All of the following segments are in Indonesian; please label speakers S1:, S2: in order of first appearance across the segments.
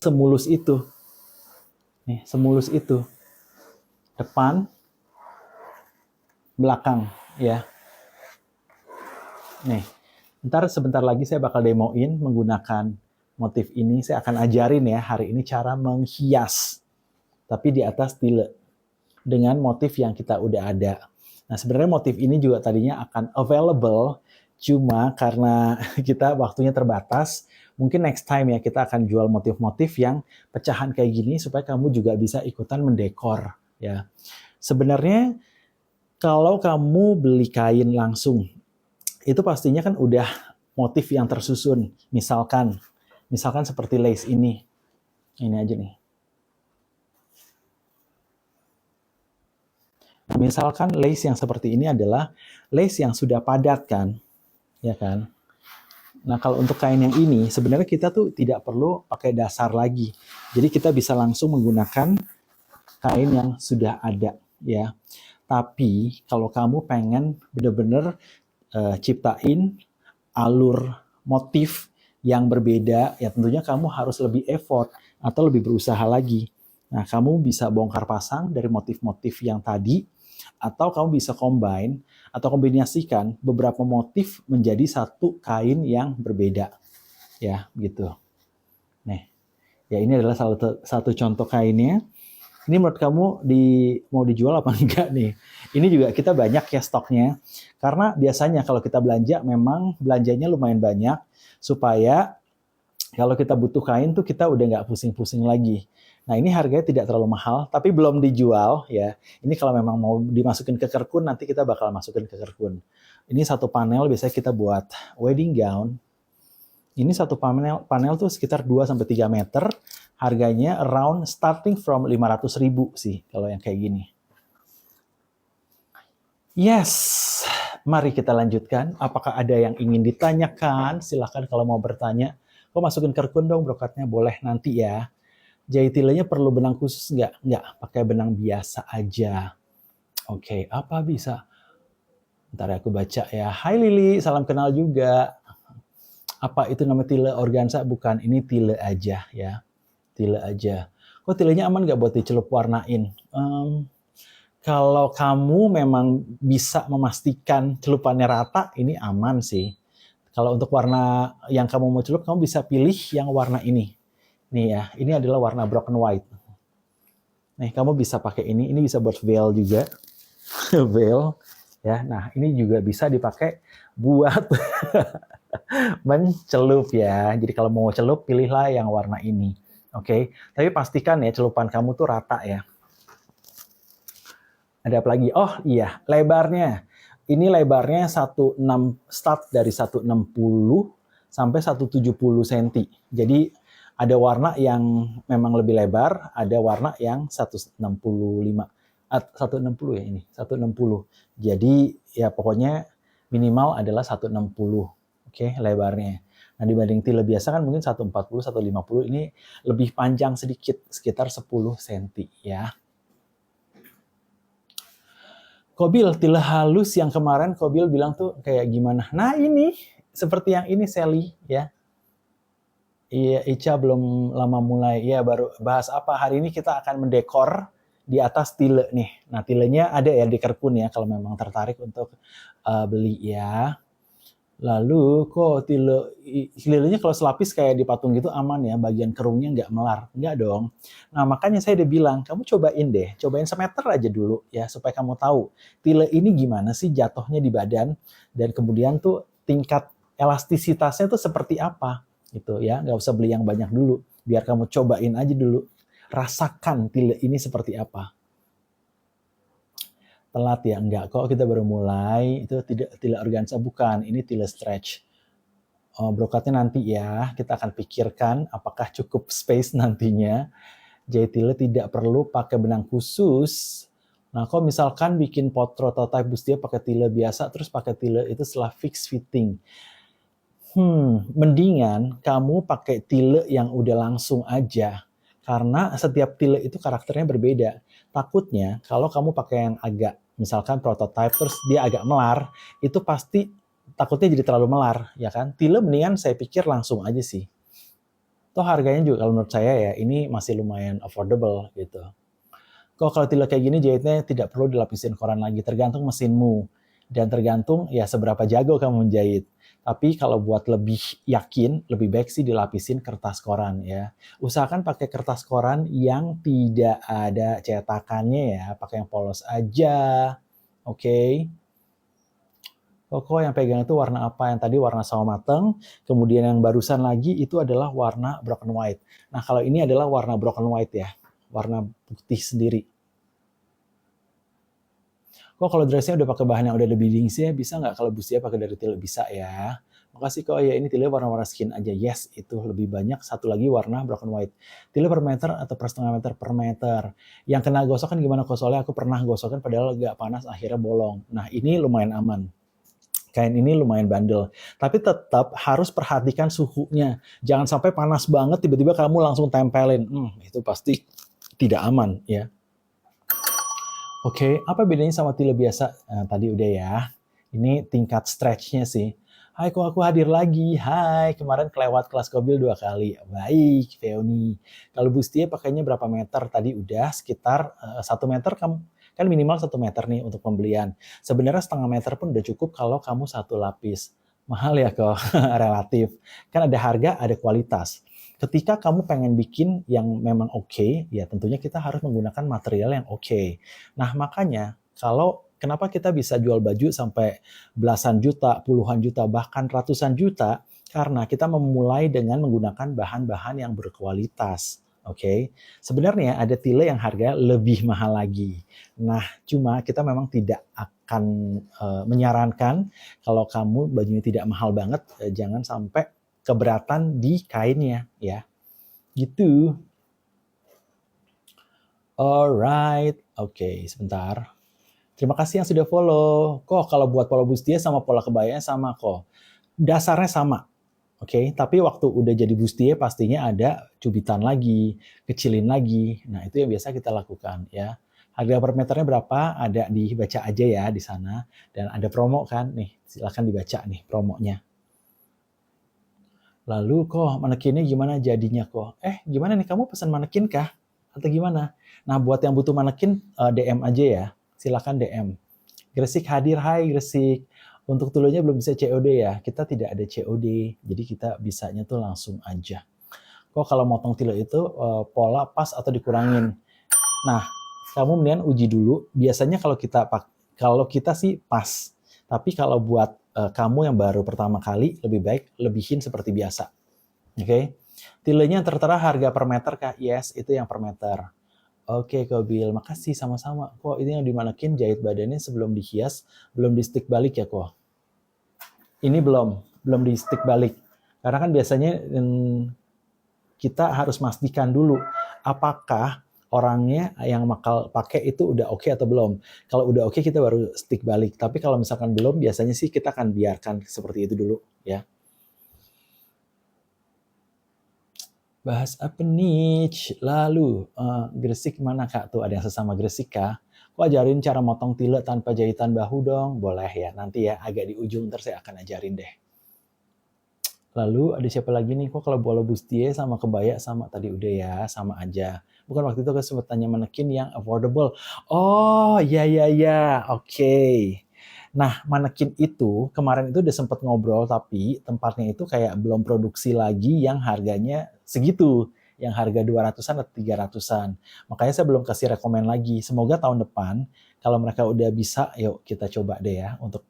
S1: semulus itu. Nih, semulus itu. Depan, belakang, ya. Nih, ntar sebentar lagi saya bakal demoin menggunakan motif ini. Saya akan ajarin ya hari ini cara menghias, tapi di atas tile dengan motif yang kita udah ada. Nah, sebenarnya motif ini juga tadinya akan available, cuma karena kita waktunya terbatas, mungkin next time ya kita akan jual motif-motif yang pecahan kayak gini supaya kamu juga bisa ikutan mendekor ya. Sebenarnya kalau kamu beli kain langsung, itu pastinya kan udah motif yang tersusun. Misalkan seperti lace ini. Ini aja nih. Nah, misalkan lace yang seperti ini adalah lace yang sudah padat kan, ya kan? Nah, kalau untuk kain yang ini, sebenarnya kita tuh tidak perlu pakai dasar lagi. Jadi kita bisa langsung menggunakan kain yang sudah ada, ya. Tapi kalau kamu pengen bener-bener ciptain alur motif yang berbeda, ya tentunya kamu harus lebih effort atau lebih berusaha lagi. Nah, kamu bisa bongkar pasang dari motif-motif yang tadi, atau kamu bisa combine atau kombinasikan beberapa motif menjadi satu kain yang berbeda. Ya, gitu. Nih, ya ini adalah satu contoh kainnya. Ini menurut kamu mau dijual apa enggak nih? Ini juga kita banyak ya stoknya. Karena biasanya kalau kita belanja memang belanjanya lumayan banyak supaya kalau kita butuh kain tuh kita udah nggak pusing-pusing lagi. Nah ini harganya tidak terlalu mahal, tapi belum dijual ya. Ini kalau memang mau dimasukin ke kerkun, nanti kita bakal masukin ke kerkun. Ini satu panel biasanya kita buat wedding gown. Ini satu panel tuh sekitar 2-3 meter. Harganya around starting from 500.000 sih kalau yang kayak gini. Yes, mari kita lanjutkan. Apakah ada yang ingin ditanyakan? Silahkan kalau mau bertanya. Kok masukin kerkun dong brokatnya? Boleh nanti ya. Jahitilenya perlu benang khusus nggak? Nggak, pakai benang biasa aja. Oke, apa bisa? Ntar aku baca ya. Hai Lili, salam kenal juga. Apa itu nama tile organza? Bukan, ini tile aja ya. Tile aja. Kok tilenya aman nggak buat dicelup warnain? Kalau kamu memang bisa memastikan celupannya rata, ini aman sih. Kalau untuk warna yang kamu mau celup, kamu bisa pilih yang warna ini. Nih ya, ini adalah warna broken white. Nih, kamu bisa pakai ini. Ini bisa buat veil juga. Veil. Ya, nah ini juga bisa dipakai buat mencelup ya. Jadi kalau mau celup, pilihlah yang warna ini. Oke, tapi pastikan ya celupan kamu tuh rata ya. Ada apa lagi? Oh iya, lebarnya. Ini lebarnya 16 start dari 160 sampai 170 cm. Jadi ada warna yang memang lebih lebar, ada warna yang 165. 160 ya ini, 160. Jadi ya pokoknya minimal adalah 160. Oke, lebarnya. Nah, dibanding tile biasa kan mungkin 140, 150, ini lebih panjang sedikit, sekitar 10 cm ya. Kobil, tile halus yang kemarin Kobil bilang tuh kayak gimana? Nah ini, seperti yang ini Sally ya. Iya, Ica belum lama mulai. Ya, baru bahas apa? Hari ini kita akan mendekor di atas tile nih. Nah, tilenya ada ya di kerkun ya kalau memang tertarik untuk beli ya. Lalu kok tilenya kalau selapis kayak di patung gitu aman ya, bagian kerungnya nggak melar. Nggak dong. Nah makanya saya udah bilang, kamu cobain semeter aja dulu ya, supaya kamu tahu tile ini gimana sih jatuhnya di badan, dan kemudian tuh tingkat elastisitasnya tuh seperti apa gitu ya. Nggak usah beli yang banyak dulu, biar kamu cobain aja dulu, rasakan tile ini seperti apa. Telat ya? Enggak kok, kita baru mulai. Itu tidak tile organza, bukan. Ini tile stretch. Brokatnya nanti ya, kita akan pikirkan apakah cukup space nantinya. Jadi tile tidak perlu pakai benang khusus. Nah, kalau misalkan bikin prototype bustia pakai tile biasa, terus pakai tile itu setelah fix fitting. Mendingan kamu pakai tile yang udah langsung aja. Karena setiap tile itu karakternya berbeda. Takutnya kalau kamu pakai yang agak, misalkan prototype terus dia agak melar, itu pasti takutnya jadi terlalu melar, ya kan? Tile mendingan saya pikir langsung aja sih. Toh harganya juga kalau menurut saya ya ini masih lumayan affordable gitu. Kok kalau tile kayak gini jahitnya tidak perlu dilapisin koran lagi, tergantung mesinmu dan tergantung ya seberapa jago kamu menjahit. Tapi kalau buat lebih yakin, lebih baik sih dilapisin kertas koran ya. Usahakan pakai kertas koran yang tidak ada cetakannya ya, pakai yang polos aja. Oke. Kok yang pegang itu warna apa? Yang tadi warna sawo mateng, kemudian yang barusan lagi itu adalah warna broken white. Nah, kalau ini adalah warna broken white ya, warna putih sendiri. Kok kalau dressnya udah pakai bahan yang udah lebih dingin ya, bisa nggak kalau busnya pakai dari tile? Bisa ya. Makasih kok ya, ini tile warna-warna skin aja. Yes, itu lebih banyak. Satu lagi warna broken white. Tile per meter atau per setengah meter per meter. Yang kena gosokan gimana kok? Soalnya aku pernah gosokan padahal agak panas akhirnya bolong. Nah, ini lumayan aman. Kain ini lumayan bandel. Tapi tetap harus perhatikan suhunya. Jangan sampai panas banget tiba-tiba kamu langsung tempelin. Itu pasti tidak aman ya. Oke, apa bedanya sama tile biasa? Nah, tadi udah ya. Ini tingkat stretch-nya sih. Hai, kok aku hadir lagi? Hai, kemarin kelewat kelas kobil 2 kali. Baik, Feoni. Kalau bustier pakainya berapa meter? Tadi udah sekitar 1 meter kamu kan minimal 1 meter nih untuk pembelian. Sebenarnya setengah meter pun udah cukup kalau kamu satu lapis. Mahal ya kok, relatif. Kan ada harga, ada kualitas. Ketika kamu pengen bikin yang memang oke, ya tentunya kita harus menggunakan material yang oke. Nah, makanya kalau kenapa kita bisa jual baju sampai belasan juta, puluhan juta, bahkan ratusan juta, karena kita memulai dengan menggunakan bahan-bahan yang berkualitas. Oke, sebenarnya ada tile yang harga lebih mahal lagi. Nah, cuma kita memang tidak akan menyarankan kalau kamu bajunya tidak mahal banget, jangan sampai keberatan di kainnya ya. Gitu. Alright. Oke, sebentar. Terima kasih yang sudah follow. Kok kalau buat pola bustier sama pola kebayanya sama kok. Dasarnya sama. Oke, tapi waktu udah jadi bustier pastinya ada cubitan lagi, kecilin lagi. Nah, itu yang biasa kita lakukan ya. Harga per meternya berapa? Ada dibaca aja ya di sana. Dan ada promo kan? Nih, silakan dibaca nih promonya. Lalu kok manekinnya gimana jadinya kok? Gimana nih kamu pesan manekin kah? Atau gimana? Nah buat yang butuh manekin DM aja ya. Silakan DM. Gresik hadir, hai Gresik. Untuk tulonya belum bisa COD ya. Kita tidak ada COD. Jadi kita bisanya tuh langsung aja. Kok kalau motong tilo itu pola pas atau dikurangin? Nah, kamu mendingan uji dulu. Biasanya kalau kita sih pas. Tapi kalau buat kamu yang baru pertama kali, lebih baik lebihin seperti biasa. Oke. Tilenya tertera harga per meter kah? Yes, itu yang per meter. Oke, Kobil. Makasih sama-sama. Kok ini yang dimanekin jahit badannya sebelum dihias, belum di stick balik ya kok? Ini belum di stick balik. Karena kan biasanya kita harus pastikan dulu apakah orangnya yang bakal pakai itu udah oke atau belum. Kalau udah oke kita baru stick balik. Tapi kalau misalkan belum, biasanya sih kita akan biarkan seperti itu dulu ya. Bahas apa nih? Lalu Gresik mana kak? Tuh ada yang sesama Gresik kah? Kok ajarin cara motong tile tanpa jahitan bahu dong? Boleh ya, nanti ya agak di ujung ntar saya akan ajarin deh. Lalu ada siapa lagi nih? Kok kalau bola bustier sama kebaya sama tadi udah ya, sama aja. Bukan waktu itu kan sempat tanya manekin yang affordable. Oh, ya ya ya. Oke. Nah, manekin itu kemarin itu udah sempat ngobrol tapi tempatnya itu kayak belum produksi lagi yang harganya segitu. Yang harga 200-an atau 300-an. Makanya saya belum kasih rekomen lagi. Semoga tahun depan kalau mereka udah bisa, yuk kita coba deh ya untuk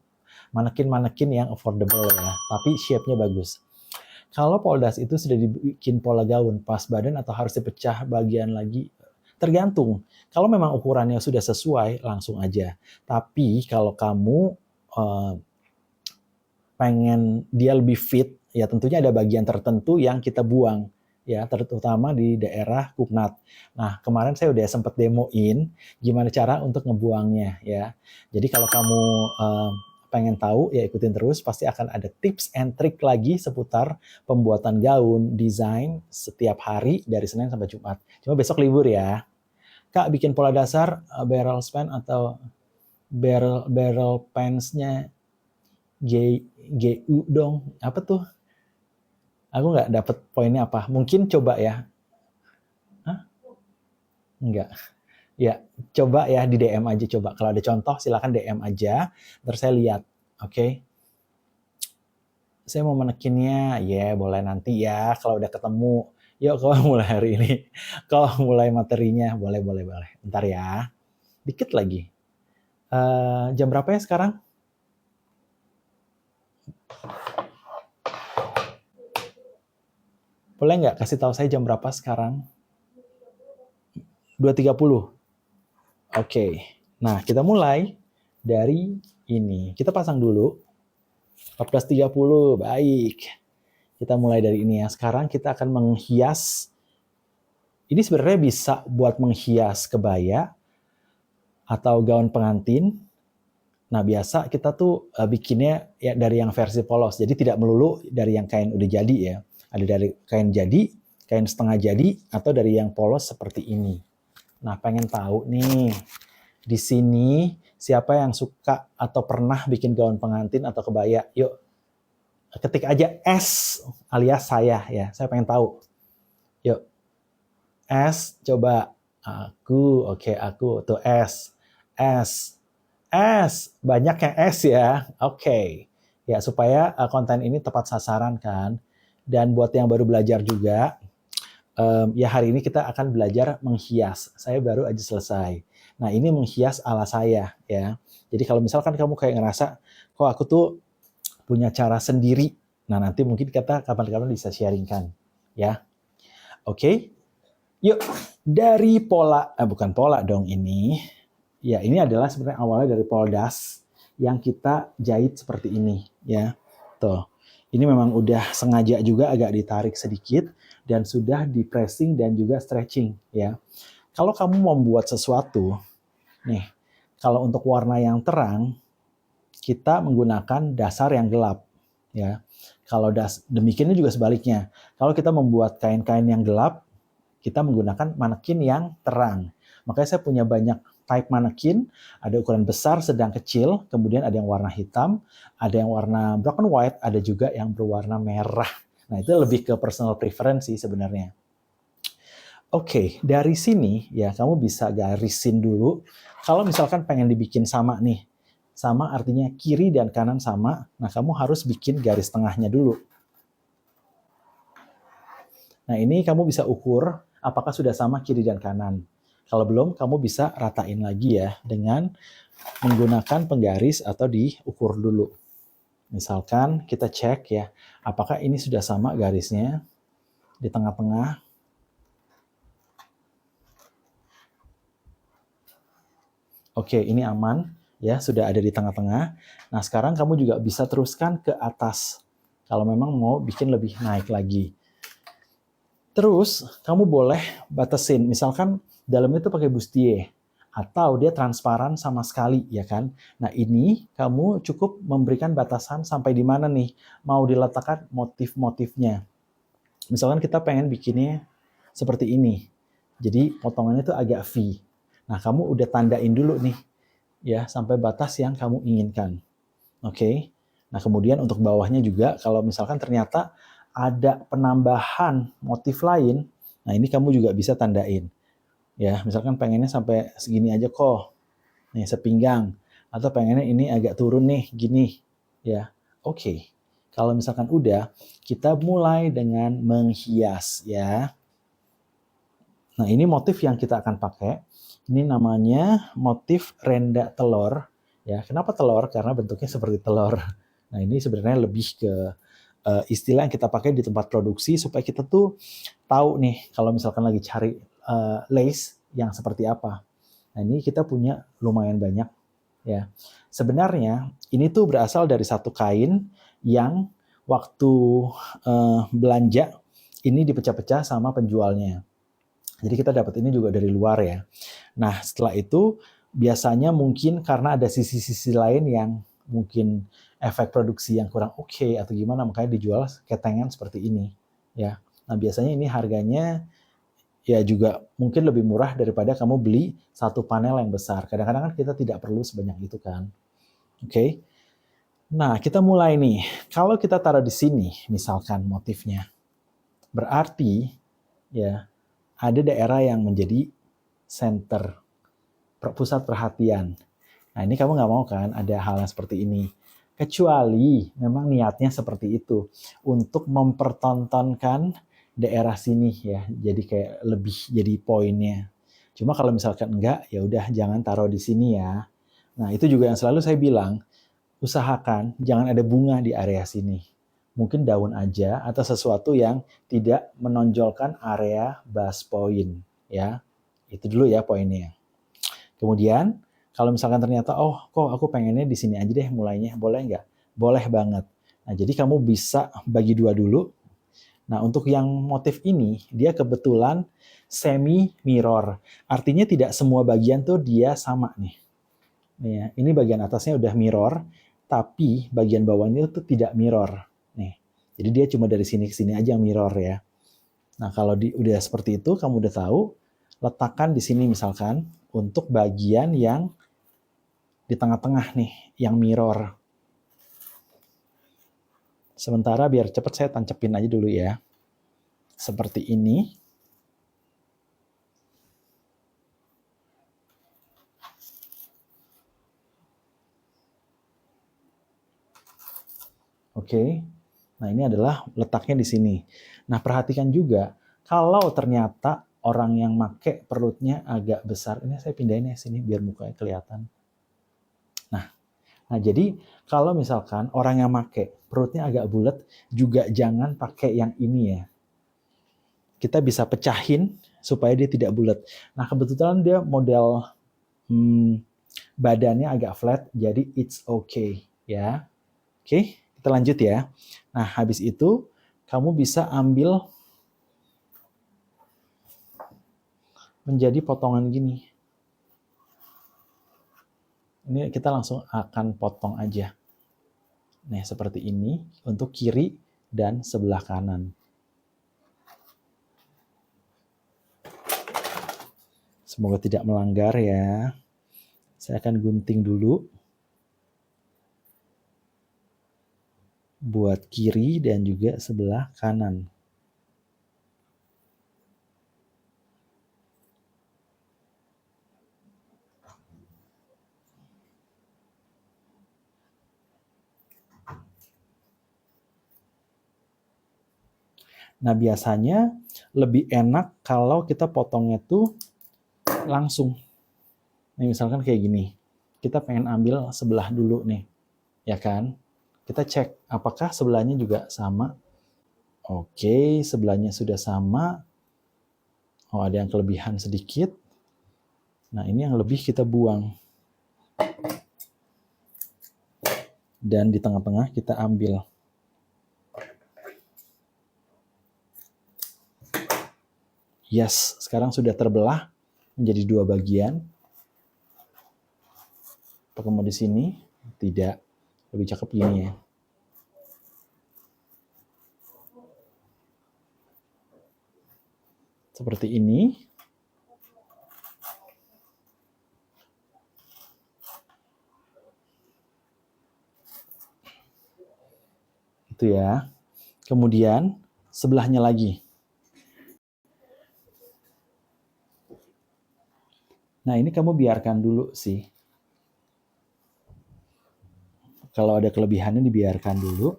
S1: manekin-manekin yang affordable ya. Tapi shape-nya bagus. Kalau poldas itu sudah dibikin pola gaun pas badan atau harus dipecah bagian lagi? Tergantung. Kalau memang ukurannya sudah sesuai, langsung aja. Tapi kalau kamu pengen dia lebih fit, ya tentunya ada bagian tertentu yang kita buang. Ya, terutama di daerah kuknat. Nah, kemarin saya udah sempat demoin gimana cara untuk ngebuangnya ya. Jadi kalau kamu pengen tahu ya ikutin terus, pasti akan ada tips and trick lagi seputar pembuatan gaun, desain setiap hari dari Senin sampai Jumat. Cuma besok libur ya. Kak bikin pola dasar barrel span atau barrel pants-nya GU dong. Apa tuh? Aku nggak dapet poinnya apa. Mungkin coba ya. Hah? Enggak. Ya, coba ya di DM aja coba. Kalau ada contoh silakan DM aja. Terus saya lihat. Oke. Saya mau menekinnya. Ya, boleh nanti ya kalau udah ketemu. Yuk, kalau mulai hari ini. Kalau mulai materinya. Boleh, boleh, boleh. Bentar ya. Dikit lagi. Jam berapa ya sekarang? Boleh nggak kasih tahu saya jam berapa sekarang? 2.30. Oke. Nah, kita mulai dari ini. Kita pasang dulu. 14.30. Baik. Kita mulai dari ini ya. Sekarang kita akan menghias. Ini sebenarnya bisa buat menghias kebaya atau gaun pengantin. Nah, biasa kita tuh bikinnya ya dari yang versi polos. Jadi tidak melulu dari yang kain udah jadi ya. Ada dari kain jadi, kain setengah jadi, atau dari yang polos seperti ini. Nah, pengen tahu nih, di sini siapa yang suka atau pernah bikin gaun pengantin atau kebaya? Yuk, ketik aja S alias saya ya. Saya pengen tahu. Yuk, S, coba. Aku, oke, aku. Tuh S. S. S. Banyak yang S ya. Oke. Ya, supaya konten ini tepat sasaran kan. Dan buat yang baru belajar juga, ya hari ini kita akan belajar menghias. Saya baru aja selesai. Nah, ini menghias ala saya ya. Jadi kalau misalkan kamu kayak ngerasa, kok aku tuh punya cara sendiri. Nah, nanti mungkin kita kapan-kapan bisa sharingkan ya. Oke. Yuk, dari pola, bukan pola dong ini. Ya, ini adalah sebenarnya awalnya dari poldas yang kita jahit seperti ini ya. Tuh. Ini memang udah sengaja juga agak ditarik sedikit dan sudah di pressing dan juga stretching ya. Kalau kamu membuat sesuatu, nih, kalau untuk warna yang terang, kita menggunakan dasar yang gelap ya. Kalau demikiannya juga sebaliknya. Kalau kita membuat kain-kain yang gelap, kita menggunakan manekin yang terang. Makanya saya punya banyak type manekin, ada ukuran besar, sedang, kecil, kemudian ada yang warna hitam, ada yang warna black and white, ada juga yang berwarna merah. Nah, itu lebih ke personal preference sih sebenarnya. Oke, dari sini ya kamu bisa garisin dulu. Kalau misalkan pengen dibikin sama nih, sama artinya kiri dan kanan sama, nah kamu harus bikin garis tengahnya dulu. Nah, ini kamu bisa ukur apakah sudah sama kiri dan kanan. Kalau belum, kamu bisa ratain lagi ya dengan menggunakan penggaris atau diukur dulu. Misalkan kita cek ya, apakah ini sudah sama garisnya di tengah-tengah. Oke, ini aman ya, sudah ada di tengah-tengah. Nah, sekarang kamu juga bisa teruskan ke atas kalau memang mau bikin lebih naik lagi. Terus, kamu boleh batasin, misalkan dalamnya itu pakai bustier atau dia transparan sama sekali, ya kan? Nah, ini kamu cukup memberikan batasan sampai di mana nih mau diletakkan motif-motifnya. Misalkan kita pengen bikinnya seperti ini. Jadi, potongannya itu agak V. Nah, kamu udah tandain dulu nih ya sampai batas yang kamu inginkan. Oke. Nah, kemudian untuk bawahnya juga kalau misalkan ternyata ada penambahan motif lain, nah ini kamu juga bisa tandain. Ya, misalkan pengennya sampai segini aja kok. Nih, sepinggang. Atau pengennya ini agak turun nih, gini. Ya, oke. Kalau misalkan udah, kita mulai dengan menghias ya. Nah, ini motif yang kita akan pakai. Ini namanya motif renda telur. Ya, kenapa telur? Karena bentuknya seperti telur. Nah, ini sebenarnya lebih ke istilah yang kita pakai di tempat produksi supaya kita tuh tahu nih kalau misalkan lagi cari lace yang seperti apa. Nah, ini kita punya lumayan banyak ya. Sebenarnya ini tuh berasal dari satu kain yang waktu belanja ini dipecah-pecah sama penjualnya. Jadi kita dapat ini juga dari luar ya. Nah, setelah itu biasanya mungkin karena ada sisi-sisi lain yang mungkin efek produksi yang kurang oke atau gimana, makanya dijual ketengan seperti ini ya. Nah, biasanya ini harganya ya juga mungkin lebih murah daripada kamu beli satu panel yang besar. Kadang-kadang kan kita tidak perlu sebanyak itu kan. Oke. Nah, kita mulai nih. Kalau kita taruh di sini misalkan motifnya. Berarti ya ada daerah yang menjadi center, pusat perhatian. Nah ini kamu nggak mau kan ada hal yang seperti ini. Kecuali memang niatnya seperti itu. Untuk mempertontonkan daerah sini ya. Jadi kayak lebih jadi poinnya. Cuma kalau misalkan enggak, ya udah jangan taruh di sini ya. Nah itu juga yang selalu saya bilang, usahakan jangan ada bunga di area sini. Mungkin daun aja atau sesuatu yang tidak menonjolkan area bus point ya. Itu dulu ya poinnya. Kemudian kalau misalkan ternyata kok aku pengennya di sini aja deh mulainya, boleh nggak? Boleh banget. Nah jadi kamu bisa bagi dua dulu. Nah untuk yang motif ini dia kebetulan semi mirror. Artinya tidak semua bagian tuh dia sama nih. Nih ya, ini bagian atasnya udah mirror, tapi bagian bawahnya tuh tidak mirror. Nih. Jadi dia cuma dari sini ke sini aja yang mirror ya. Nah, kalau udah seperti itu, kamu udah tahu, letakkan di sini misalkan untuk bagian yang di tengah-tengah nih, yang mirror. Sementara biar cepat saya tancepin aja dulu ya. Seperti ini. Oke. Nah, ini adalah letaknya di sini. Nah, perhatikan juga kalau ternyata orang yang make perutnya agak besar, ini saya pindahin ya sini biar mukanya kelihatan. Nah, jadi kalau misalkan orang yang make perutnya agak bulat, juga jangan pakai yang ini ya. Kita bisa pecahin supaya dia tidak bulat. Nah, kebetulan dia model badannya agak flat, jadi it's okay ya. Oke, kita lanjut ya. Nah, habis itu kamu bisa ambil menjadi potongan gini. Ini kita langsung akan potong aja. Nah, seperti ini untuk kiri dan sebelah kanan. Semoga tidak melanggar ya. Saya akan gunting dulu. Buat kiri dan juga sebelah kanan. Nah, biasanya lebih enak kalau kita potongnya tuh langsung. Nih, misalkan kayak gini. Kita pengen ambil sebelah dulu nih. Ya kan? Kita cek apakah sebelahnya juga sama. Oke, sebelahnya sudah sama. Oh, ada yang kelebihan sedikit. Nah, ini yang lebih kita buang. Dan di tengah-tengah kita ambil. Yes, sekarang sudah terbelah menjadi dua bagian. Apakah mau di sini? Tidak. Lebih cakep gini ya. Seperti ini. Itu ya. Kemudian sebelahnya lagi. Nah, ini kamu biarkan dulu sih. Kalau ada kelebihannya dibiarkan dulu.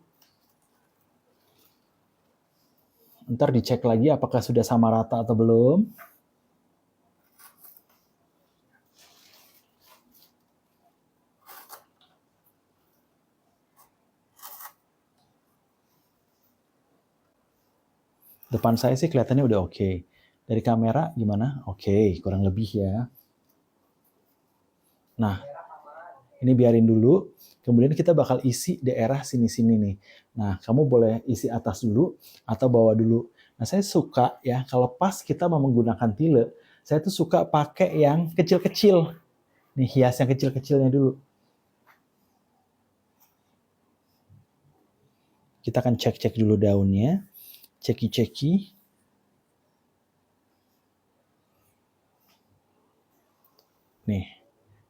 S1: Ntar dicek lagi apakah sudah sama rata atau belum. Depan saya sih kelihatannya udah oke. Dari kamera gimana? Oke, kurang lebih ya. Nah, ini biarin dulu. Kemudian kita bakal isi daerah sini-sini nih. Nah, kamu boleh isi atas dulu atau bawah dulu. Nah, saya suka ya kalau pas kita mau menggunakan tile, saya tuh suka pakai yang kecil-kecil. Nih, hias yang kecil-kecilnya dulu. Kita akan cek-cek dulu daunnya. Ceki-ceki. Nih,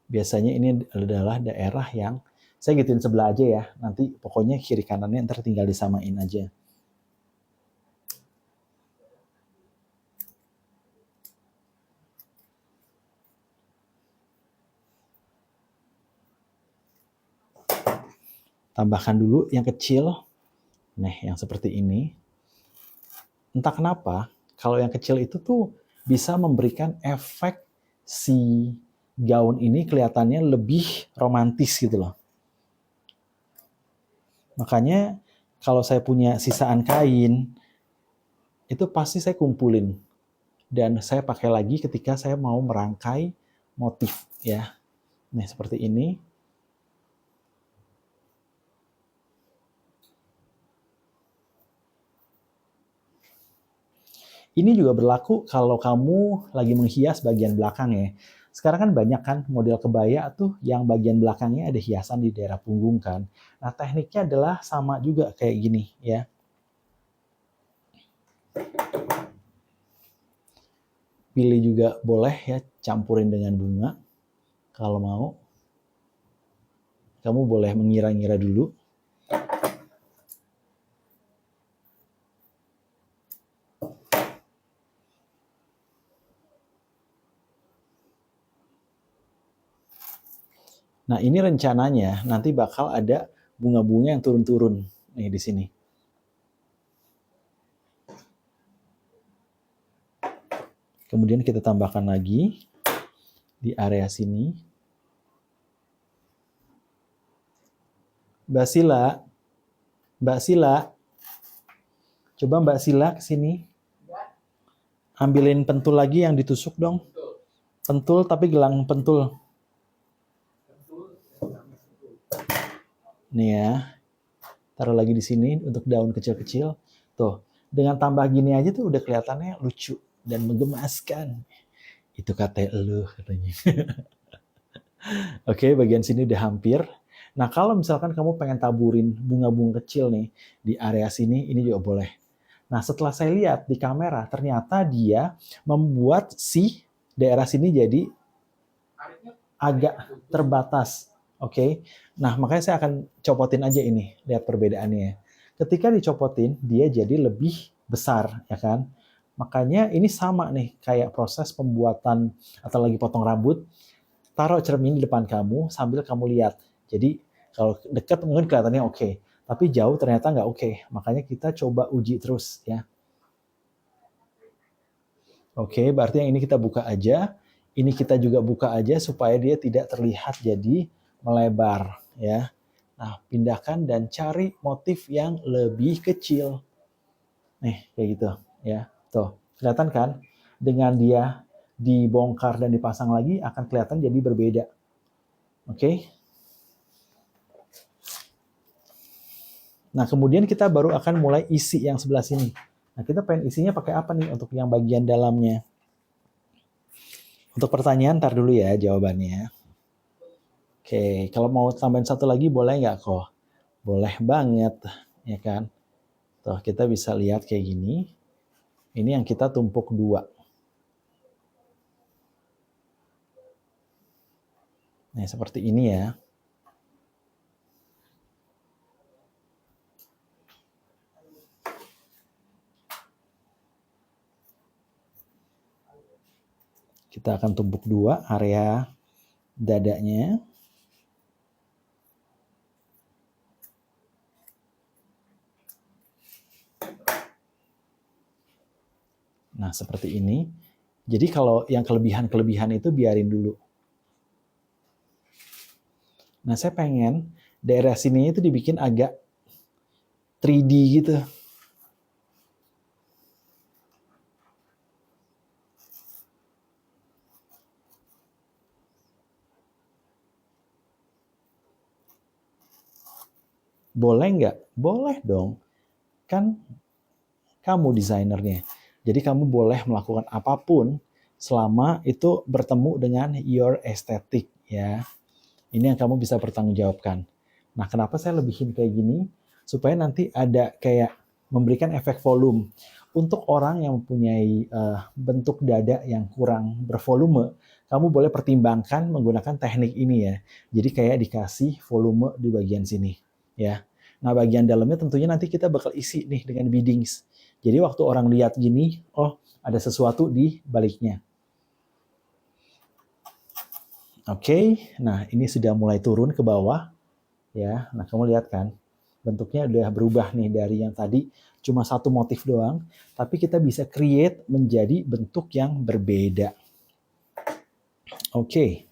S1: biasanya ini adalah daerah yang saya gituin sebelah aja ya. Nanti pokoknya kiri kanannya ntar tinggal disamain aja. Tambahkan dulu yang kecil. Nah, yang seperti ini. Entah kenapa, kalau yang kecil itu tuh bisa memberikan efek si gaun ini kelihatannya lebih romantis gitu loh. Makanya kalau saya punya sisaan kain, itu pasti saya kumpulin. Dan saya pakai lagi ketika saya mau merangkai motif ya. Nah, seperti ini. Ini juga berlaku kalau kamu lagi menghias bagian belakang ya. Sekarang kan banyak kan model kebaya tuh yang bagian belakangnya ada hiasan di daerah punggung kan. Nah, tekniknya adalah sama juga kayak gini ya. Pilih juga boleh ya, campurin dengan bunga kalau mau. Kamu boleh mengira-ngira dulu. Nah, ini rencananya nanti bakal ada bunga-bunga yang turun-turun nih di sini. Kemudian kita tambahkan lagi di area sini. Mbak Sila, coba Mbak Sila ke sini. Ambilin pentul lagi yang ditusuk dong. Pentul tapi gelang pentul. Nih ya. Taruh lagi di sini untuk daun kecil-kecil. Tuh, dengan tambah gini aja tuh udah kelihatannya lucu dan menggemaskan. Itu kata lu katanya. Oke, bagian sini udah hampir. Nah, kalau misalkan kamu pengen taburin bunga-bunga kecil nih di area sini, ini juga boleh. Nah, setelah saya lihat di kamera, ternyata dia membuat si daerah sini jadi agak terbatas. Oke. Nah, makanya saya akan copotin aja ini, lihat perbedaannya. Ketika dicopotin, dia jadi lebih besar, ya kan? Makanya ini sama nih, kayak proses pembuatan atau lagi potong rambut. Taruh cermin di depan kamu sambil kamu lihat. Jadi kalau dekat mungkin kelihatannya oke, tapi jauh ternyata nggak oke. Makanya kita coba uji terus ya. Oke, berarti yang ini kita buka aja. Ini kita juga buka aja supaya dia tidak terlihat jadi melebar ya. Nah, pindahkan dan cari motif yang lebih kecil. Nih, kayak gitu ya. Tuh, kelihatan kan? Dengan dia dibongkar dan dipasang lagi akan kelihatan jadi berbeda. Oke. Nah, kemudian kita baru akan mulai isi yang sebelah sini. Nah, kita pengen isinya pakai apa nih untuk yang bagian dalamnya? Untuk pertanyaan, ntar dulu ya jawabannya. Oke, kalau mau tambahin satu lagi boleh nggak kok? Boleh banget, ya kan? Tuh, kita bisa lihat kayak gini. Ini yang kita tumpuk dua. Nah, seperti ini ya. Kita akan tumpuk dua area dadanya. Nah, seperti ini. Jadi kalau yang kelebihan-kelebihan itu biarin dulu. Nah, saya pengen daerah sini itu dibikin agak 3D gitu. Boleh nggak? Boleh dong. Kan kamu desainernya. Jadi kamu boleh melakukan apapun selama itu bertemu dengan your aesthetic ya. Ini yang kamu bisa pertanggungjawabkan. Nah, kenapa saya lebihin kayak gini? Supaya nanti ada kayak memberikan efek volume. Untuk orang yang mempunyai bentuk dada yang kurang bervolume, kamu boleh pertimbangkan menggunakan teknik ini ya. Jadi kayak dikasih volume di bagian sini ya. Nah, bagian dalamnya tentunya nanti kita bakal isi nih dengan beadings. Jadi waktu orang lihat gini, oh ada sesuatu di baliknya. Oke, nah ini sudah mulai turun ke bawah. Ya, nah kamu lihat kan, bentuknya udah berubah nih dari yang tadi cuma satu motif doang, tapi kita bisa create menjadi bentuk yang berbeda. Oke.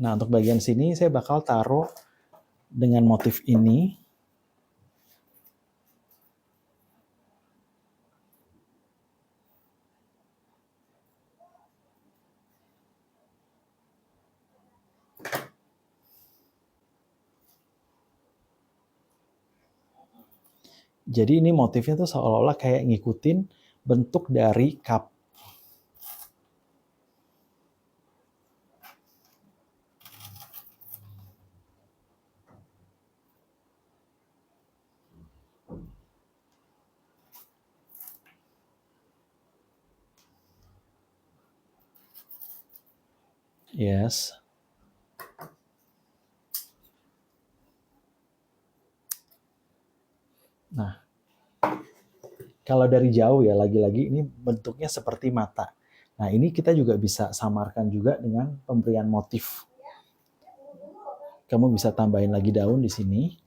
S1: Nah, untuk bagian sini saya bakal taruh dengan motif ini. Jadi ini motifnya tuh seolah-olah kayak ngikutin bentuk dari cup. Yes. Nah, kalau dari jauh ya, lagi-lagi ini bentuknya seperti mata. Nah, ini kita juga bisa samarkan juga dengan pemberian motif. Kamu bisa tambahin lagi daun di sini.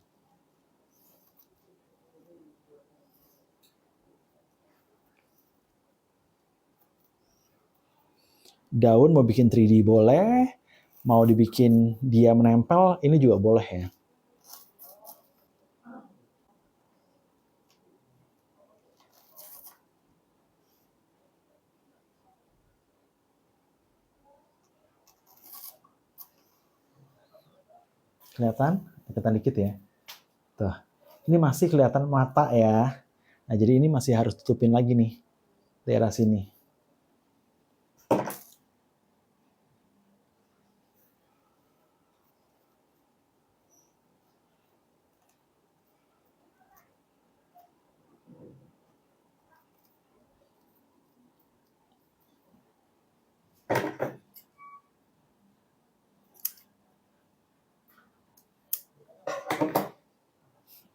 S1: Daun mau bikin 3D boleh, mau dibikin dia menempel, ini juga boleh ya. Kelihatan? Kelihatan dikit ya. Tuh. Ini masih kelihatan mata ya. Nah, jadi ini masih harus tutupin lagi nih daerah sini.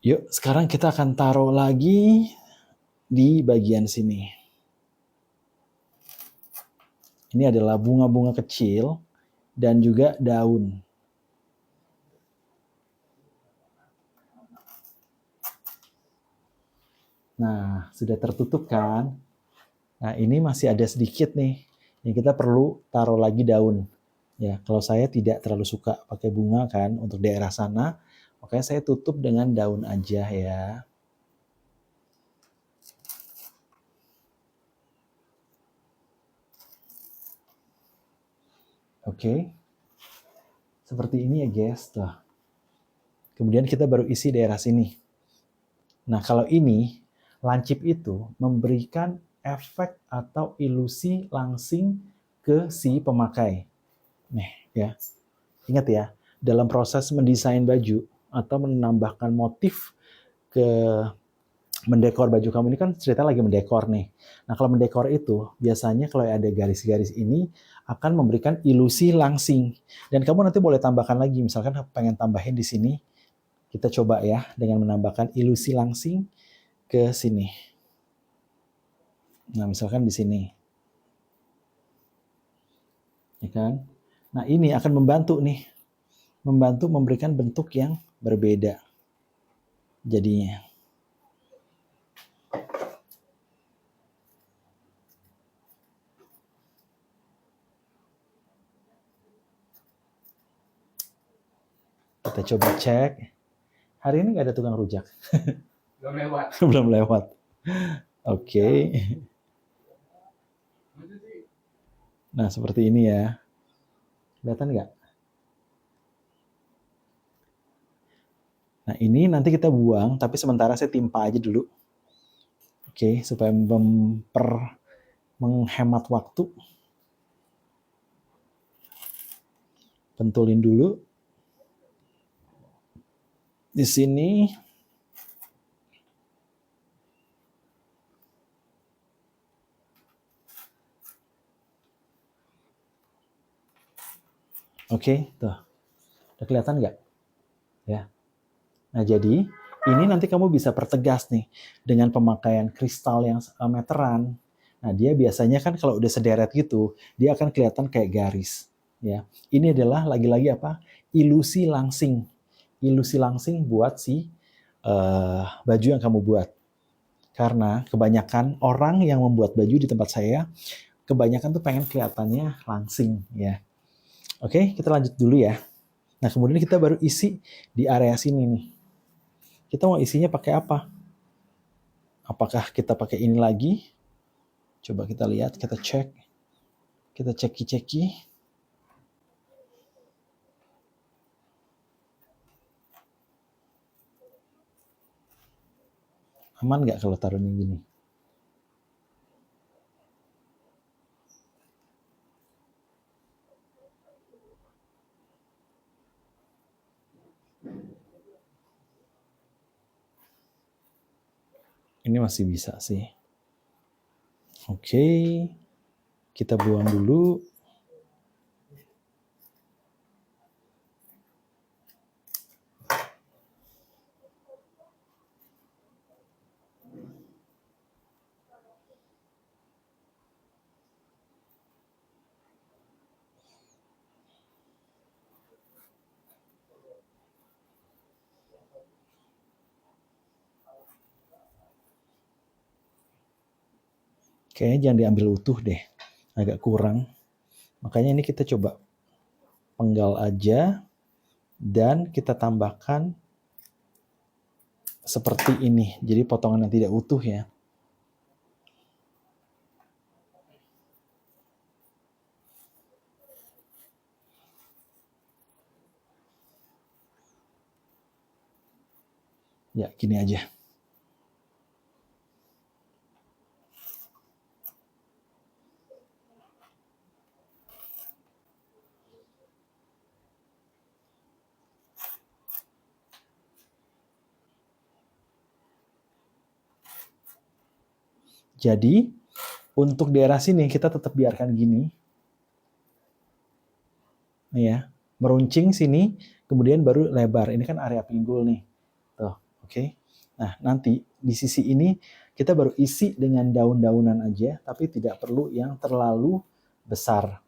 S1: Yuk, sekarang kita akan taruh lagi di bagian sini. Ini adalah bunga-bunga kecil dan juga daun. Nah, sudah tertutup kan? Nah, ini masih ada sedikit nih yang kita perlu taruh lagi daun. Ya, kalau saya tidak terlalu suka pakai bunga kan untuk daerah sana, makanya saya tutup dengan daun aja ya. Oke. Seperti ini ya, guys. Tuh. Kemudian kita baru isi daerah sini. Nah, kalau ini lancip itu memberikan efek atau ilusi langsing ke si pemakai. Nih, ya. Ingat ya, dalam proses mendesain baju atau menambahkan motif ke mendekor baju kamu ini kan cerita lagi mendekor nih. Nah, kalau mendekor itu biasanya kalau ada garis-garis ini akan memberikan ilusi langsing. Dan kamu nanti boleh tambahkan lagi, misalkan pengen tambahin di sini, kita coba ya dengan menambahkan ilusi langsing ke sini. Nah, misalkan di sini. Ya kan? Nah, ini akan membantu nih. Membantu memberikan bentuk yang berbeda. Jadinya. Kita coba cek. Hari ini nggak ada tukang rujak.
S2: Belum lewat.
S1: Belum lewat. Oke. Nah, seperti ini ya. Kelihatan nggak? Nah, ini nanti kita buang, tapi sementara saya timpa aja dulu. Oke, supaya menghemat waktu. Pentulin dulu. Di sini. Oke, tuh. Udah kelihatan nggak? Ya. Nah, jadi Ini nanti kamu bisa pertegas nih dengan pemakaian kristal yang meteran. Nah, dia biasanya kan kalau udah sederet gitu, dia akan kelihatan kayak garis. Ya, ini adalah lagi-lagi apa? Ilusi langsing. Ilusi langsing buat si baju yang kamu buat. Karena kebanyakan orang yang membuat baju di tempat saya, kebanyakan tuh pengen kelihatannya langsing. Ya, oke, kita lanjut dulu ya. Nah, kemudian kita baru isi di area sini nih. Kita mau isinya pakai apa? Apakah kita pakai ini lagi? Coba kita lihat, kita cek. Kita ceki-ceki. Aman nggak kalau taruhnya gini? Ini masih bisa sih. Oke, kita buang dulu. Kayaknya jangan diambil utuh deh, agak kurang. Makanya ini kita coba penggal aja dan kita tambahkan seperti ini. Jadi potongan yang tidak utuh ya. Ya, gini aja. Jadi, untuk daerah sini kita tetap biarkan gini. Nih ya, meruncing sini, kemudian baru lebar. Ini kan area pinggul nih. Tuh, oke. Nah, nanti di sisi ini kita baru isi dengan daun-daunan aja, tapi tidak perlu yang terlalu besar.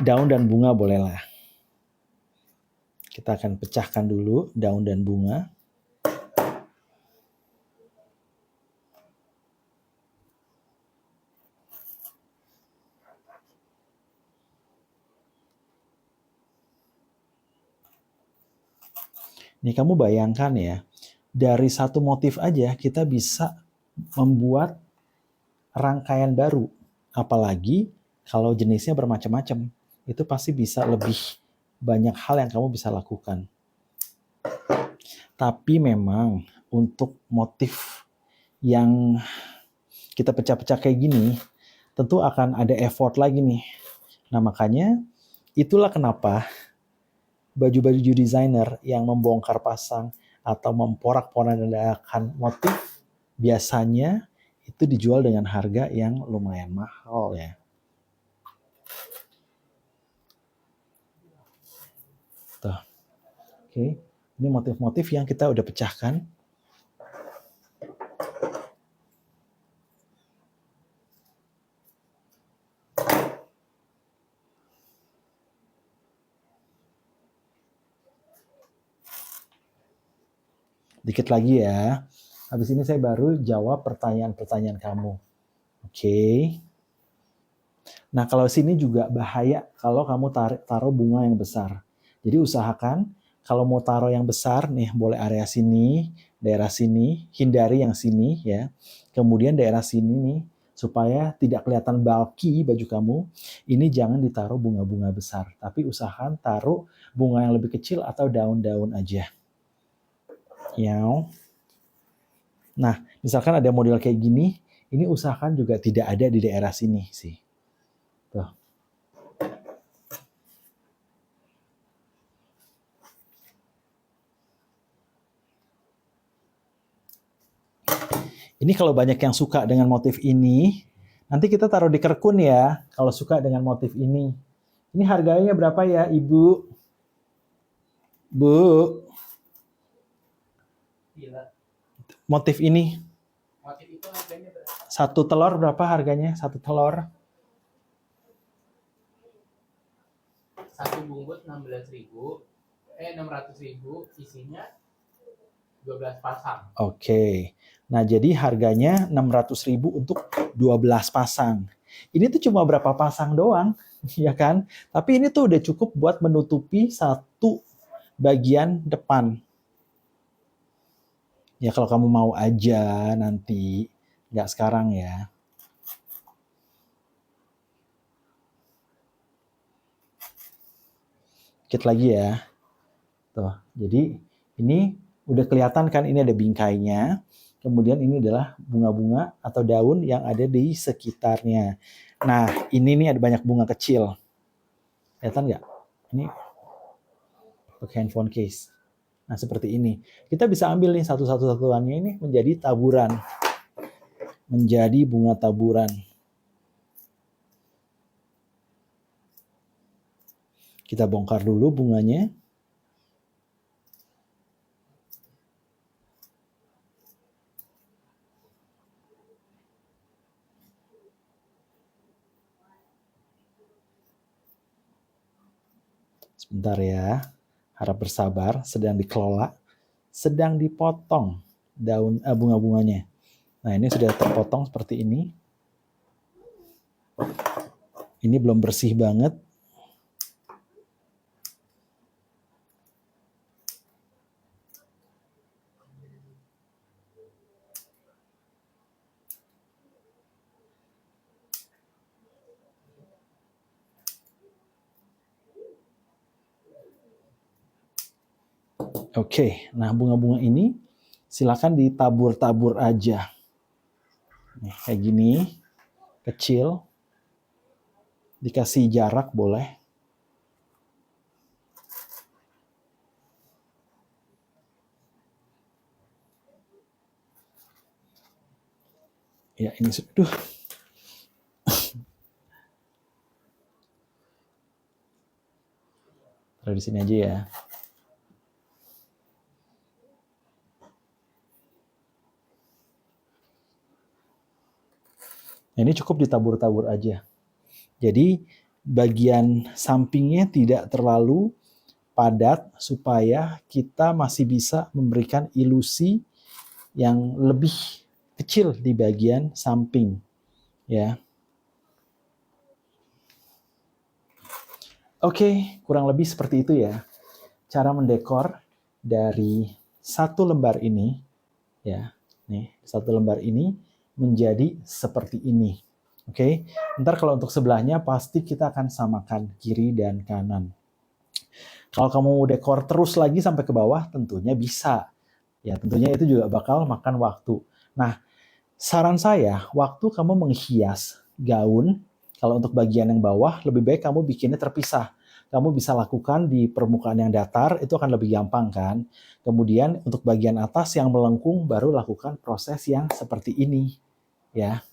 S1: Daun dan bunga bolehlah. Kita akan pecahkan dulu daun dan bunga. Nih kamu bayangkan ya, dari satu motif aja kita bisa membuat rangkaian baru. Apalagi kalau jenisnya bermacam-macam. Itu pasti bisa lebih banyak hal yang kamu bisa lakukan. Tapi memang untuk motif yang kita pecah-pecah kayak gini, tentu akan ada effort lagi nih. Nah makanya itulah kenapa baju-baju desainer yang membongkar pasang atau memporak-porandakan motif biasanya itu dijual dengan harga yang lumayan mahal ya. Tuh. Oke, ini motif-motif yang kita udah pecahkan. Dikit lagi ya. Habis ini saya baru jawab pertanyaan-pertanyaan kamu. Oke. Nah, kalau sini juga bahaya kalau kamu taruh bunga yang besar. Jadi usahakan kalau mau taruh yang besar nih, boleh area sini, daerah sini, hindari yang sini ya. Kemudian daerah sini nih, supaya tidak kelihatan bulky baju kamu, ini jangan ditaruh bunga-bunga besar. Tapi usahakan taruh bunga yang lebih kecil atau daun-daun aja. Ya. Nah, misalkan ada model kayak gini, ini usahakan juga tidak ada di daerah sini sih. Tuh. Ini kalau banyak yang suka dengan motif ini, nanti kita taruh di kerkun ya, kalau suka dengan motif ini. Ini harganya berapa ya, Ibu? Bu,
S2: Gila.
S1: motif ini.
S2: Motif itu harganya berapa?
S1: Satu telur berapa harganya? Satu telur.
S2: Satu bungkus 16.000. 600.000, isinya 12 pasang.
S1: Oke. Nah, jadi harganya 600.000 untuk 12 pasang. Ini tuh cuma berapa pasang doang, ya kan? Tapi ini tuh udah cukup buat menutupi satu bagian depan. Ya kalau kamu mau aja nanti, nggak sekarang ya. Dikit lagi ya. Tuh, jadi ini udah kelihatan kan ini ada bingkainya. Kemudian ini adalah bunga-bunga atau daun yang ada di sekitarnya. Nah, ini nih ada banyak bunga kecil. Kelihatan nggak? Ini pakai handphone case. Nah, seperti ini. Kita bisa ambil nih satu-satuannya ini menjadi taburan. Menjadi bunga taburan. Kita bongkar dulu bunganya. Sebentar ya. Harap bersabar, sedang dikelola, sedang dipotong daun bunga-bunganya. Nah, ini sudah terpotong seperti ini. Ini belum bersih banget. Oke, nah bunga-bunga ini silakan ditabur-tabur aja. Nih, kayak gini, kecil. Dikasih jarak boleh. Ya, ini sudah. Taruh di sini aja ya. Nah, ini cukup ditabur-tabur aja. Jadi bagian sampingnya tidak terlalu padat supaya kita masih bisa memberikan ilusi yang lebih kecil di bagian samping, ya. Oke, kurang lebih seperti itu ya. Cara mendekor dari satu lembar ini, ya. Nih, satu lembar ini menjadi seperti ini. Oke, ntar kalau untuk sebelahnya pasti kita akan samakan kiri dan kanan. Kalau kamu mau dekor terus lagi sampai ke bawah, tentunya bisa. Ya, tentunya itu juga bakal makan waktu. Nah, saran saya, waktu kamu menghias gaun, kalau untuk bagian yang bawah, lebih baik kamu bikinnya terpisah. Kamu bisa lakukan di permukaan yang datar, itu akan lebih gampang kan. Kemudian untuk bagian atas yang melengkung, baru lakukan proses yang seperti ini. Ya.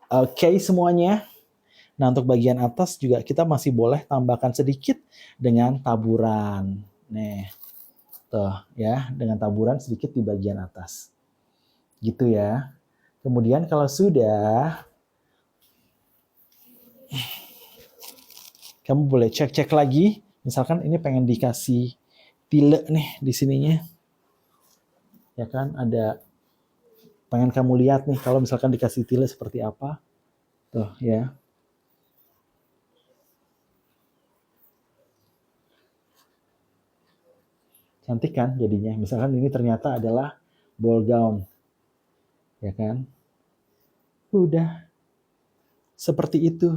S1: Oke semuanya. Nah untuk bagian atas juga kita masih boleh tambahkan sedikit dengan taburan. Nih, tuh ya, dengan taburan sedikit di bagian atas. Gitu ya. Kemudian kalau sudah, kamu boleh cek-cek lagi. Misalkan ini pengen dikasih tile nih di sininya. Ya kan, ada pengen kamu lihat nih kalau misalkan dikasih tile seperti apa. Tuh ya. Cantik kan jadinya. Misalkan ini ternyata adalah ball gown. Ya kan? Udah. Seperti itu.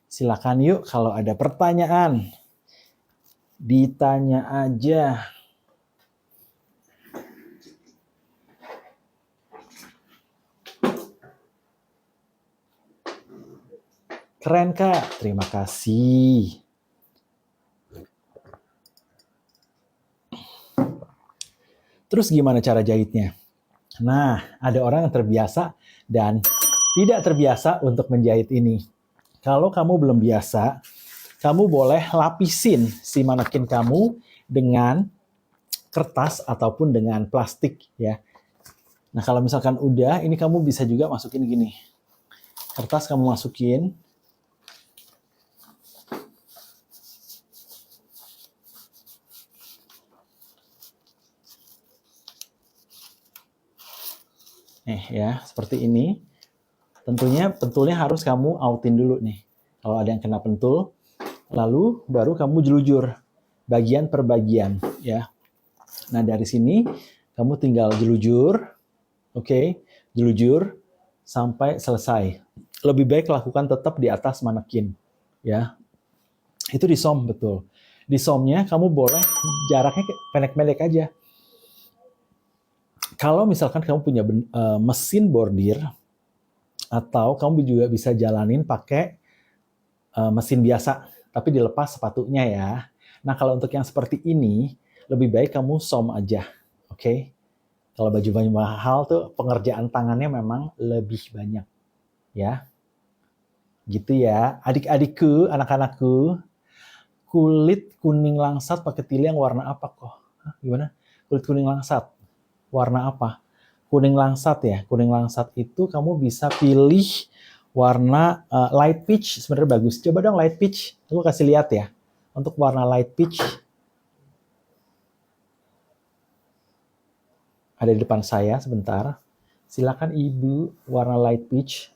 S1: Silakan yuk kalau ada pertanyaan. Ditanya aja. Keren Kak, terima kasih. Terus gimana cara jahitnya? Nah, ada orang yang terbiasa dan tidak terbiasa untuk menjahit ini. Kalau kamu belum biasa, kamu boleh lapisin si manekin kamu dengan kertas ataupun dengan plastik ya. Nah, kalau misalkan udah, ini kamu bisa juga masukin gini. Kertas kamu masukin. Nih ya, seperti ini. Tentunya pentulnya harus kamu outin dulu nih. Kalau ada yang kena pentul, lalu baru kamu jelujur bagian per bagian ya. Nah, dari sini kamu tinggal jelujur, oke, jelujur sampai selesai. Lebih baik lakukan tetap di atas manekin ya. Itu di som betul. Di somnya kamu boleh jaraknya pendek-pendek aja. Kalau misalkan kamu punya mesin bordir, atau kamu juga bisa jalanin pakai mesin biasa, tapi dilepas sepatunya ya. Nah, kalau untuk yang seperti ini, lebih baik kamu som aja, oke? Kalau baju-baju mahal tuh pengerjaan tangannya memang lebih banyak, ya. Gitu ya, adik-adikku, anak-anakku. Kulit kuning langsat pakai tili yang warna apa kok? Hah, gimana? Kulit kuning langsat, warna apa? Kuning langsat ya, kuning langsat itu kamu bisa pilih warna light peach, sebenarnya bagus. Coba dong light peach, aku kasih lihat ya. Untuk warna light peach, ada di depan saya sebentar. Silakan ibu, warna light peach.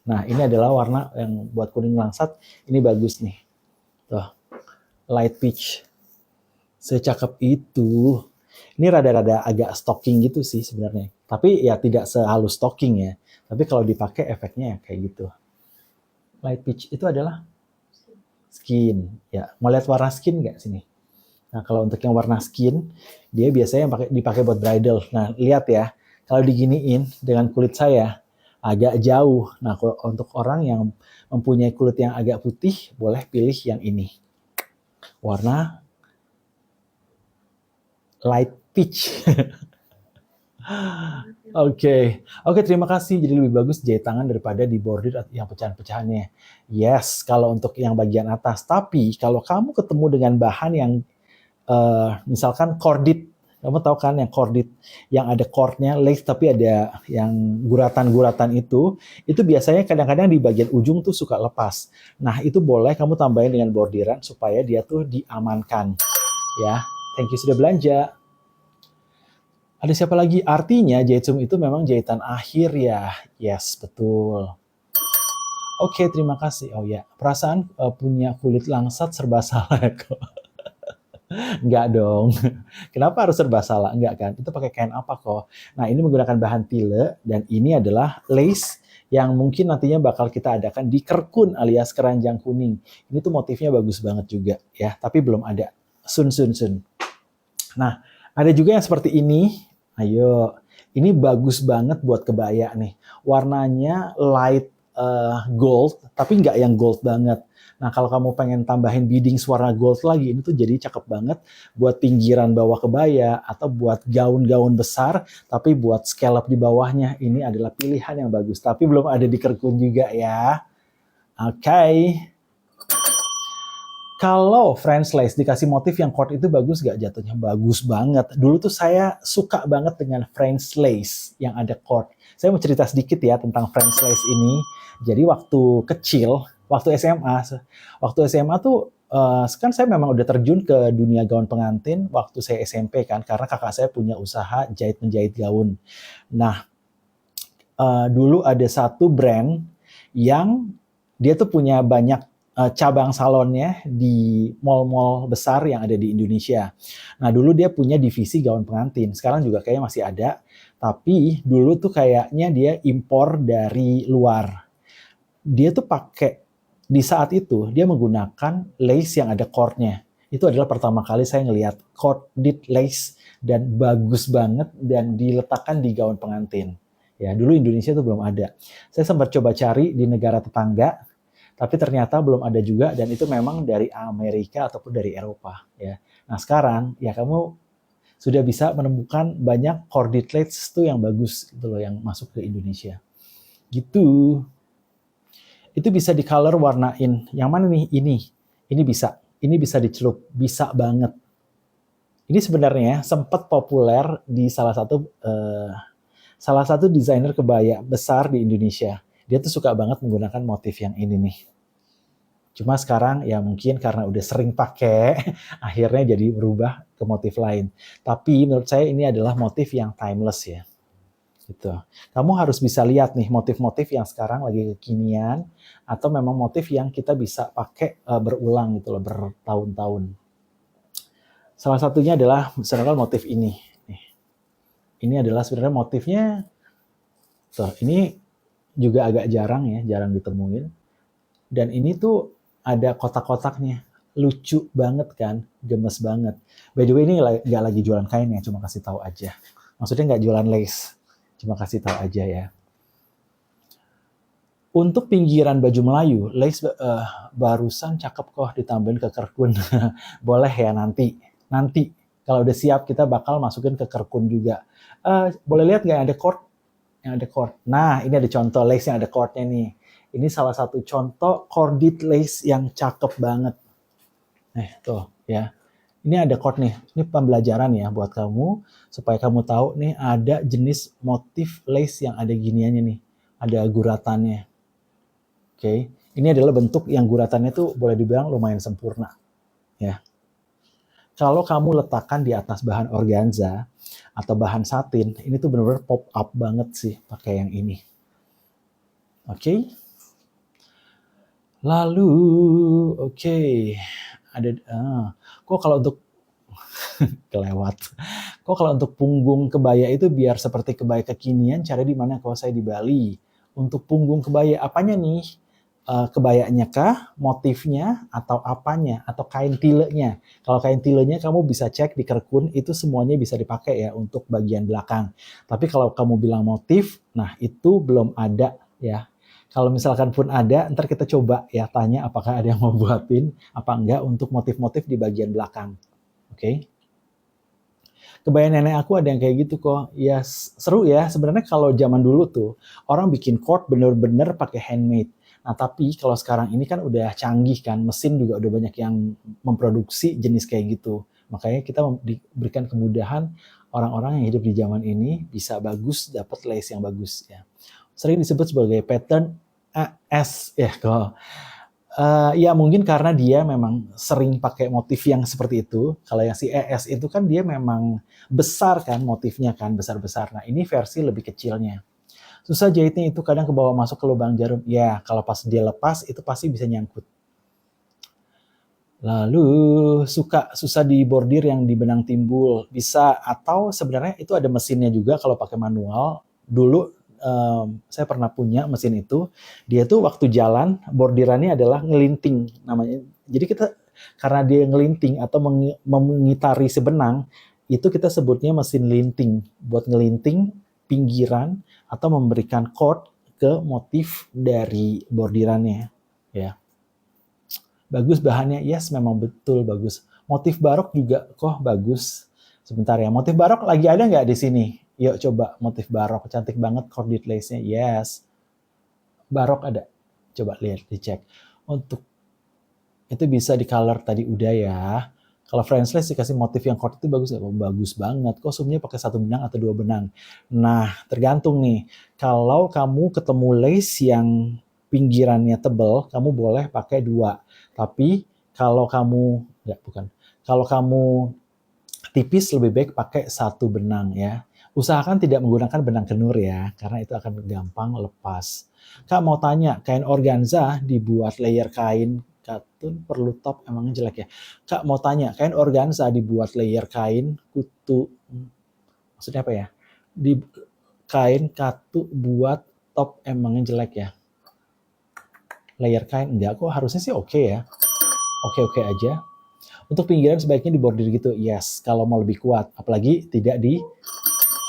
S1: Nah, ini adalah warna yang buat kuning langsat, ini bagus nih. Tuh, light peach. Secakep itu. Ini rada-rada agak stocking gitu sih sebenarnya. Tapi ya tidak sehalus stocking ya. Tapi kalau dipakai efeknya ya kayak gitu. Light peach itu adalah skin. Ya, mau lihat warna skin nggak sini? Nah, kalau untuk yang warna skin, dia biasanya dipakai buat bridal. Nah, lihat ya. Kalau diginiin dengan kulit saya agak jauh. Nah, untuk orang yang mempunyai kulit yang agak putih, boleh pilih yang ini. Warna light peach. Oke, terima kasih. Jadi lebih bagus jahit tangan daripada di bordir yang pecahan-pecahannya. Yes, kalau untuk yang bagian atas. Tapi kalau kamu ketemu dengan bahan yang misalkan corded, kamu tahu kan yang corded, yang ada cordnya, lace tapi ada yang guratan-guratan itu biasanya kadang-kadang di bagian ujung tuh suka lepas. Nah, itu boleh kamu tambahin dengan bordiran supaya dia tuh diamankan. Ya, thank you sudah belanja. Ada siapa lagi? Artinya jahit zoom itu memang jahitan akhir ya. Yes, betul. Oke, terima kasih. Oh ya, perasaan punya kulit langsat serba salah kok. Enggak dong. Kenapa harus serba salah? Enggak kan? Itu pakai kain apa kok? Nah, ini menggunakan bahan tile dan ini adalah lace yang mungkin nantinya bakal kita adakan di kerkun alias keranjang kuning. Ini tuh motifnya bagus banget juga ya, tapi belum ada. Sun. Nah, ada juga yang seperti ini. Ayo, ini bagus banget buat kebaya nih. Warnanya light gold, tapi nggak yang gold banget. Nah, kalau kamu pengen tambahin beadings warna gold lagi, ini tuh jadi cakep banget buat pinggiran bawah kebaya atau buat gaun-gaun besar, tapi buat scallop di bawahnya. Ini adalah pilihan yang bagus, tapi belum ada di kerkun juga ya. Oke. Kalau French lace dikasih motif yang cord itu bagus gak jatuhnya? Bagus banget. Dulu tuh saya suka banget dengan French lace yang ada cord. Saya mau cerita sedikit ya tentang French lace ini. Jadi waktu kecil, waktu SMA tuh kan saya memang udah terjun ke dunia gaun pengantin waktu saya SMP kan, karena kakak saya punya usaha jahit-menjahit gaun. Nah, dulu ada satu brand yang dia tuh punya banyak cabang salonnya di mall-mall besar yang ada di Indonesia. Nah, dulu dia punya divisi gaun pengantin. Sekarang juga kayaknya masih ada. Tapi dulu tuh kayaknya dia impor dari luar. Dia tuh pakai, di saat itu, dia menggunakan lace yang ada cordnya. Itu adalah pertama kali saya ngelihat corded lace dan bagus banget dan diletakkan di gaun pengantin. Ya, dulu Indonesia tuh belum ada. Saya sempat coba cari di negara tetangga, tapi ternyata belum ada juga dan itu memang dari Amerika ataupun dari Eropa ya. Nah, sekarang ya kamu sudah bisa menemukan banyak corded lace tuh yang bagus gitu loh yang masuk ke Indonesia. Gitu. Itu bisa di color warnain. Yang mana nih? Ini Ini bisa dicelup, bisa banget. Ini sebenarnya sempat populer di salah satu desainer kebaya besar di Indonesia. Dia tuh suka banget menggunakan motif yang ini nih. Cuma sekarang ya mungkin karena udah sering pakai, akhirnya jadi berubah ke motif lain. Tapi menurut saya ini adalah motif yang timeless ya. Gitu. Kamu harus bisa lihat nih motif-motif yang sekarang lagi kekinian atau memang motif yang kita bisa pakai berulang gitu loh, bertahun-tahun. Salah satunya adalah misalkan motif ini. Ini adalah sebenarnya motifnya, tuh, ini juga agak jarang ya, jarang ditemuin. Dan ini tuh ada kotak-kotaknya. Lucu banget kan, gemes banget. By the way ini nggak lagi jualan kain ya, cuma kasih tahu aja. Maksudnya nggak jualan lace, cuma kasih tahu aja ya. Untuk pinggiran baju Melayu, lace barusan cakep kok ditambahin ke kerkun. Boleh ya nanti kalau udah siap kita bakal masukin ke kerkun juga. Boleh lihat nggak ada cord? Yang ada cord. Nah, ini ada contoh lace yang ada cordnya nih. Ini salah satu contoh corded lace yang cakep banget. Tuh ya. Ini ada cord nih. Ini pembelajaran ya buat kamu supaya kamu tahu nih ada jenis motif lace yang ada giniannya nih. Ada guratannya. Oke. Ini adalah bentuk yang guratannya tuh boleh dibilang lumayan sempurna. Ya. Kalau kamu letakkan di atas bahan organza atau bahan satin, ini tuh benar-benar pop up banget sih pakai yang ini. Oke. Lalu, oke. Ada kok kalau untuk kelewat. Kok kalau untuk punggung kebaya itu biar seperti kebaya kekinian, cara di mana kalau saya di Bali. Untuk punggung kebaya apanya nih? Kebayanya kah, motifnya, atau apanya, atau kain tilenya. Kalau kain tilenya kamu bisa cek di kerkun, itu semuanya bisa dipakai ya untuk bagian belakang. Tapi kalau kamu bilang motif, nah itu belum ada ya. Kalau misalkan pun ada, ntar kita coba ya tanya apakah ada yang mau buatin, apa enggak untuk motif-motif di bagian belakang. Oke. Kebaya nenek aku ada yang kayak gitu kok. Ya seru ya, sebenarnya kalau zaman dulu tuh, orang bikin cord bener-bener pakai handmade. Nah, tapi kalau sekarang ini kan udah canggih kan, mesin juga udah banyak yang memproduksi jenis kayak gitu. Makanya kita diberikan kemudahan orang-orang yang hidup di zaman ini bisa bagus dapat lace yang bagus ya. Sering disebut sebagai pattern AS ya kalau ya mungkin karena dia memang sering pakai motif yang seperti itu. Kalau yang si ES itu kan dia memang besar kan motifnya kan, besar-besar. Nah, ini versi lebih kecilnya. Susah jahitnya itu kadang ke bawah masuk ke lubang jarum. Ya, kalau pas dia lepas itu pasti bisa nyangkut. Lalu susah di bordir yang di benang timbul. Bisa atau sebenarnya itu ada mesinnya juga kalau pakai manual. Dulu saya pernah punya mesin itu. Dia tuh waktu jalan bordirannya adalah ngelinting namanya. Jadi kita karena dia ngelinting atau mengitari si benang, itu kita sebutnya mesin linting. Buat ngelinting pinggiran atau memberikan cord ke motif dari bordirannya ya. Bagus bahannya, yes memang betul bagus. Motif barok juga kok bagus. Sebentar ya, motif barok lagi ada nggak di sini? Yuk coba motif barok, cantik banget corded lace-nya, yes. Barok ada, coba lihat, dicek. Untuk itu bisa di color tadi udah ya. Kalau French lace dikasih motif yang cord itu bagus nggak? Bagus banget. Kok sumnya pakai 1 benang atau 2 benang? Nah, tergantung nih. Kalau kamu ketemu lace yang pinggirannya tebal, kamu boleh pakai 2. Tapi kalau kamu kalau kamu tipis lebih baik pakai 1 benang ya. Usahakan tidak menggunakan benang kenur ya, karena itu akan gampang lepas. Kak mau tanya, kain organza dibuat layer kain katun perlu top emangnya jelek ya? Kak mau tanya, kain organza dibuat layer kain kutu, maksudnya apa ya? Di kain katu buat top emangnya jelek ya? Layer kain enggak kok, harusnya sih oke ya. Oke aja. Untuk pinggiran sebaiknya dibordir gitu, yes. Kalau mau lebih kuat, apalagi tidak di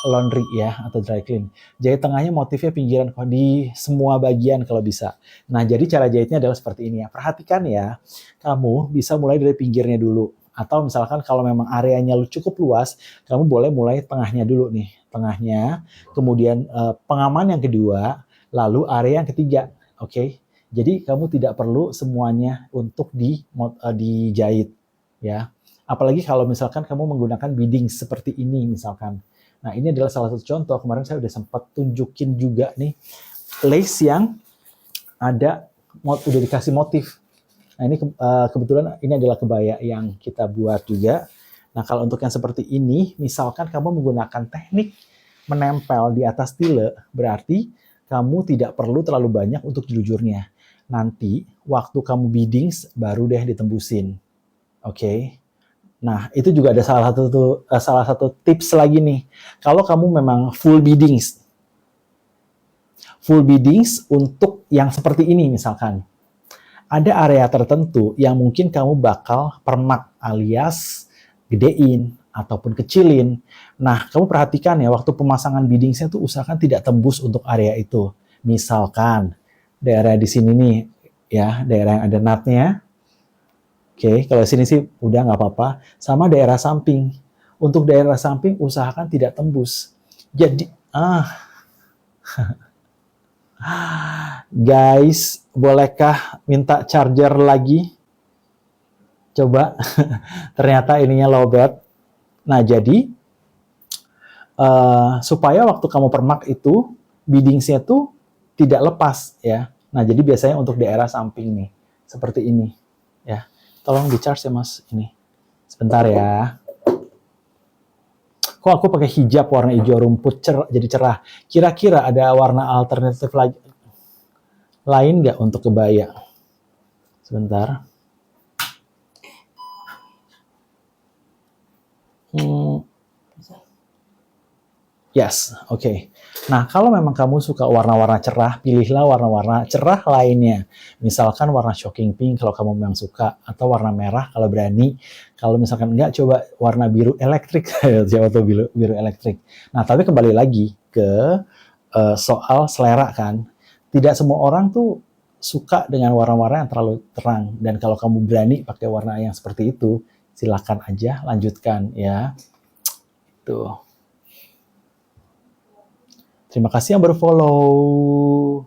S1: laundry ya atau dry clean. Jahit tengahnya motifnya pinggiran kok di semua bagian kalau bisa. Nah, jadi cara jahitnya adalah seperti ini ya. Perhatikan ya, kamu bisa mulai dari pinggirnya dulu. Atau misalkan kalau memang areanya cukup luas, kamu boleh mulai tengahnya dulu nih. Tengahnya, kemudian pengaman yang kedua, lalu area yang ketiga. Oke. Jadi kamu tidak perlu semuanya untuk dijahit, ya. Apalagi kalau misalkan kamu menggunakan beading seperti ini misalkan. Nah, ini adalah salah satu contoh. Kemarin saya udah sempat tunjukin juga nih lace yang ada udah dikasih motif. Nah, ini kebetulan ini adalah kebaya yang kita buat juga. Nah, kalau untuk yang seperti ini, misalkan kamu menggunakan teknik menempel di atas tile, berarti kamu tidak perlu terlalu banyak untuk jelujurnya. Nanti waktu kamu beading baru deh ditembusin. Oke. Nah, itu juga ada salah satu tips lagi nih. Kalau kamu memang full beadings untuk yang seperti ini misalkan. Ada area tertentu yang mungkin kamu bakal permak alias gedein ataupun kecilin. Nah, kamu perhatikan ya waktu pemasangan beadingsnya tuh usahakan tidak tembus untuk area itu. Misalkan daerah di sini nih, ya daerah yang ada nutnya. Oke, kalau sini sih udah nggak apa-apa. Sama daerah samping. Untuk daerah samping usahakan tidak tembus. Jadi, guys, bolehkah minta charger lagi? Coba, ternyata ininya lowbat. Nah, jadi supaya waktu kamu permak itu beadingsnya tuh tidak lepas ya. Nah, jadi biasanya untuk daerah samping nih, seperti ini ya. Tolong di charge ya Mas ini. Sebentar ya. Kok aku pakai hijab warna hijau rumput jadi cerah. Kira-kira ada warna alternatif lain nggak untuk kebaya? Sebentar. Yes, oke. Nah, kalau memang kamu suka warna-warna cerah, pilihlah warna-warna cerah lainnya. Misalkan warna shocking pink kalau kamu memang suka, atau warna merah kalau berani. Kalau misalkan enggak, coba warna biru elektrik. Siapa tuh biru elektrik. Nah, tapi kembali lagi ke soal selera kan. Tidak semua orang tuh suka dengan warna-warna yang terlalu terang. Dan kalau kamu berani pakai warna yang seperti itu, silakan aja lanjutkan ya. Tuh. Terima kasih yang berfollow.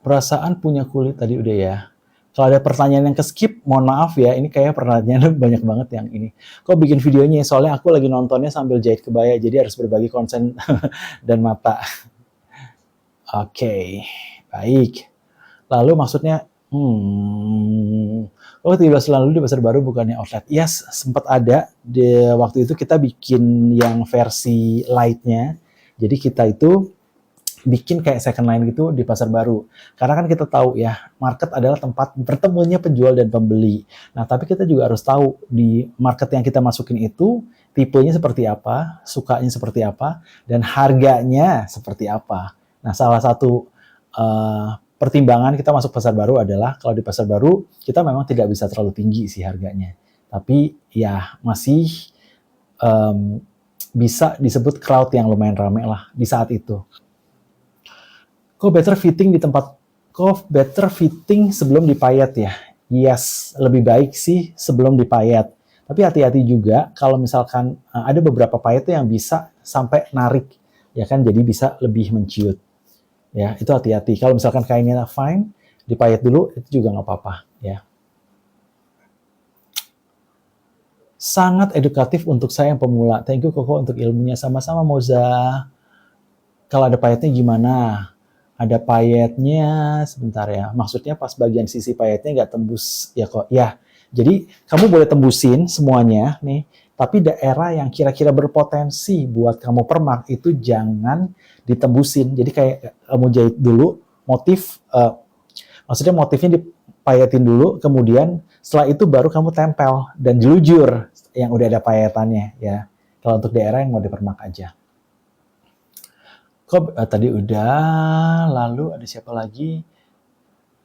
S1: Perasaan punya kulit tadi udah ya. Kalau ada pertanyaan yang ke-skip, mohon maaf ya. Ini kayak pertanyaannya banyak banget yang ini. Kok bikin videonya? Soalnya aku lagi nontonnya sambil jahit kebaya, jadi harus berbagi konsen dan mata. Oke, baik. Lalu maksudnya, oh 13 lalu di Pasar Baru bukannya outlet. Yes, sempat ada. Waktu itu kita bikin yang versi light-nya. Jadi kita itu bikin kayak second line gitu di Pasar Baru. Karena kan kita tahu ya, market adalah tempat bertemunya penjual dan pembeli. Nah, tapi kita juga harus tahu di market yang kita masukin itu, tipenya seperti apa, sukanya seperti apa, dan harganya seperti apa. Nah, salah satu pertimbangan kita masuk Pasar Baru adalah kalau di Pasar Baru kita memang tidak bisa terlalu tinggi sih harganya. Tapi ya masih bisa disebut crowd yang lumayan ramai lah di saat itu. Kok better fitting sebelum dipayat ya? Yes, lebih baik sih sebelum dipayat. Tapi hati-hati juga kalau misalkan ada beberapa payat yang bisa sampai narik, ya kan? Jadi bisa lebih menciut. Ya, itu hati-hati. Kalau misalkan kainnya fine, dipayat dulu, itu juga nggak apa-apa. Ya. Sangat edukatif untuk saya yang pemula. Thank you Koko untuk ilmunya. Sama-sama Moza. Kalau ada payetnya gimana? Ada payetnya, sebentar ya. Maksudnya pas bagian sisi payetnya nggak tembus ya kok. Ya, jadi kamu boleh tembusin semuanya nih. Tapi daerah yang kira-kira berpotensi buat kamu permak itu jangan ditembusin. Jadi kayak kamu jahit dulu motif, maksudnya motifnya dipayetin dulu, kemudian setelah itu baru kamu tempel dan jelujur yang udah ada payetannya ya. Kalau untuk daerah yang mau dipermak aja. Kok tadi udah, lalu ada siapa lagi?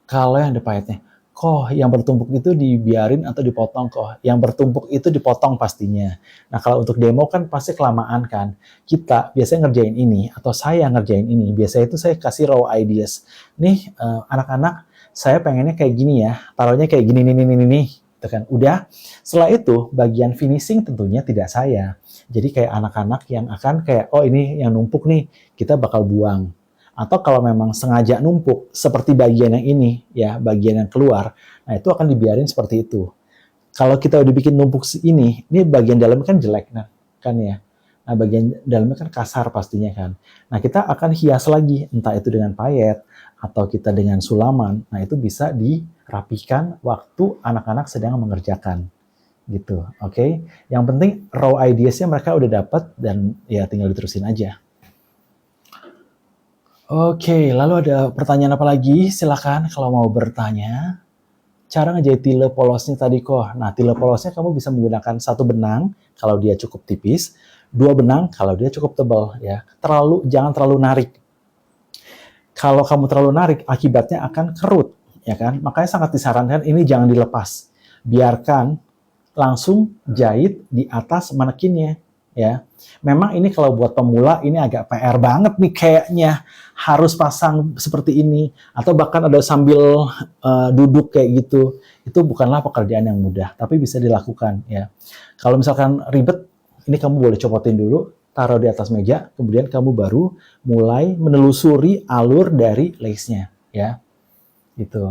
S1: Kalau yang ada payetnya, kok yang bertumpuk itu dibiarin atau dipotong kok? Yang bertumpuk itu dipotong pastinya. Nah kalau untuk demo kan pasti kelamaan kan. Kita biasanya ngerjain ini atau saya ngerjain ini. Biasanya itu saya kasih raw ideas. Nih anak-anak, saya pengennya kayak gini ya. Taruhnya kayak gini nih. Gitu kan. Udah. Setelah itu bagian finishing tentunya tidak saya. Jadi kayak anak-anak yang akan kayak oh ini yang numpuk nih kita bakal buang. Atau kalau memang sengaja numpuk, seperti bagian yang ini, ya, bagian yang keluar, nah itu akan dibiarin seperti itu. Kalau kita udah bikin numpuk ini bagian dalam kan jelek, nah, kan ya. Nah, bagian dalamnya kan kasar pastinya kan. Nah, kita akan hias lagi, entah itu dengan payet, atau kita dengan sulaman. Nah, itu bisa dirapikan waktu anak-anak sedang mengerjakan. Gitu, oke? Yang penting raw ideas-nya mereka udah dapat dan ya tinggal diterusin aja. Oke, lalu ada pertanyaan apa lagi? Silakan kalau mau bertanya. Cara ngejahit tile polosnya tadi kok. Nah, tile polosnya kamu bisa menggunakan 1 benang kalau dia cukup tipis, 2 benang kalau dia cukup tebal ya. Jangan terlalu narik. Kalau kamu terlalu narik, akibatnya akan kerut, ya kan? Makanya sangat disarankan ini jangan dilepas. Biarkan langsung jahit di atas manekinnya, ya. Memang ini kalau buat pemula ini agak PR banget nih kayaknya. Harus pasang seperti ini atau bahkan ada sambil duduk kayak gitu. Itu bukanlah pekerjaan yang mudah, tapi bisa dilakukan ya. Kalau misalkan ribet, ini kamu boleh copotin dulu, taruh di atas meja, kemudian kamu baru mulai menelusuri alur dari lace-nya ya. Gitu.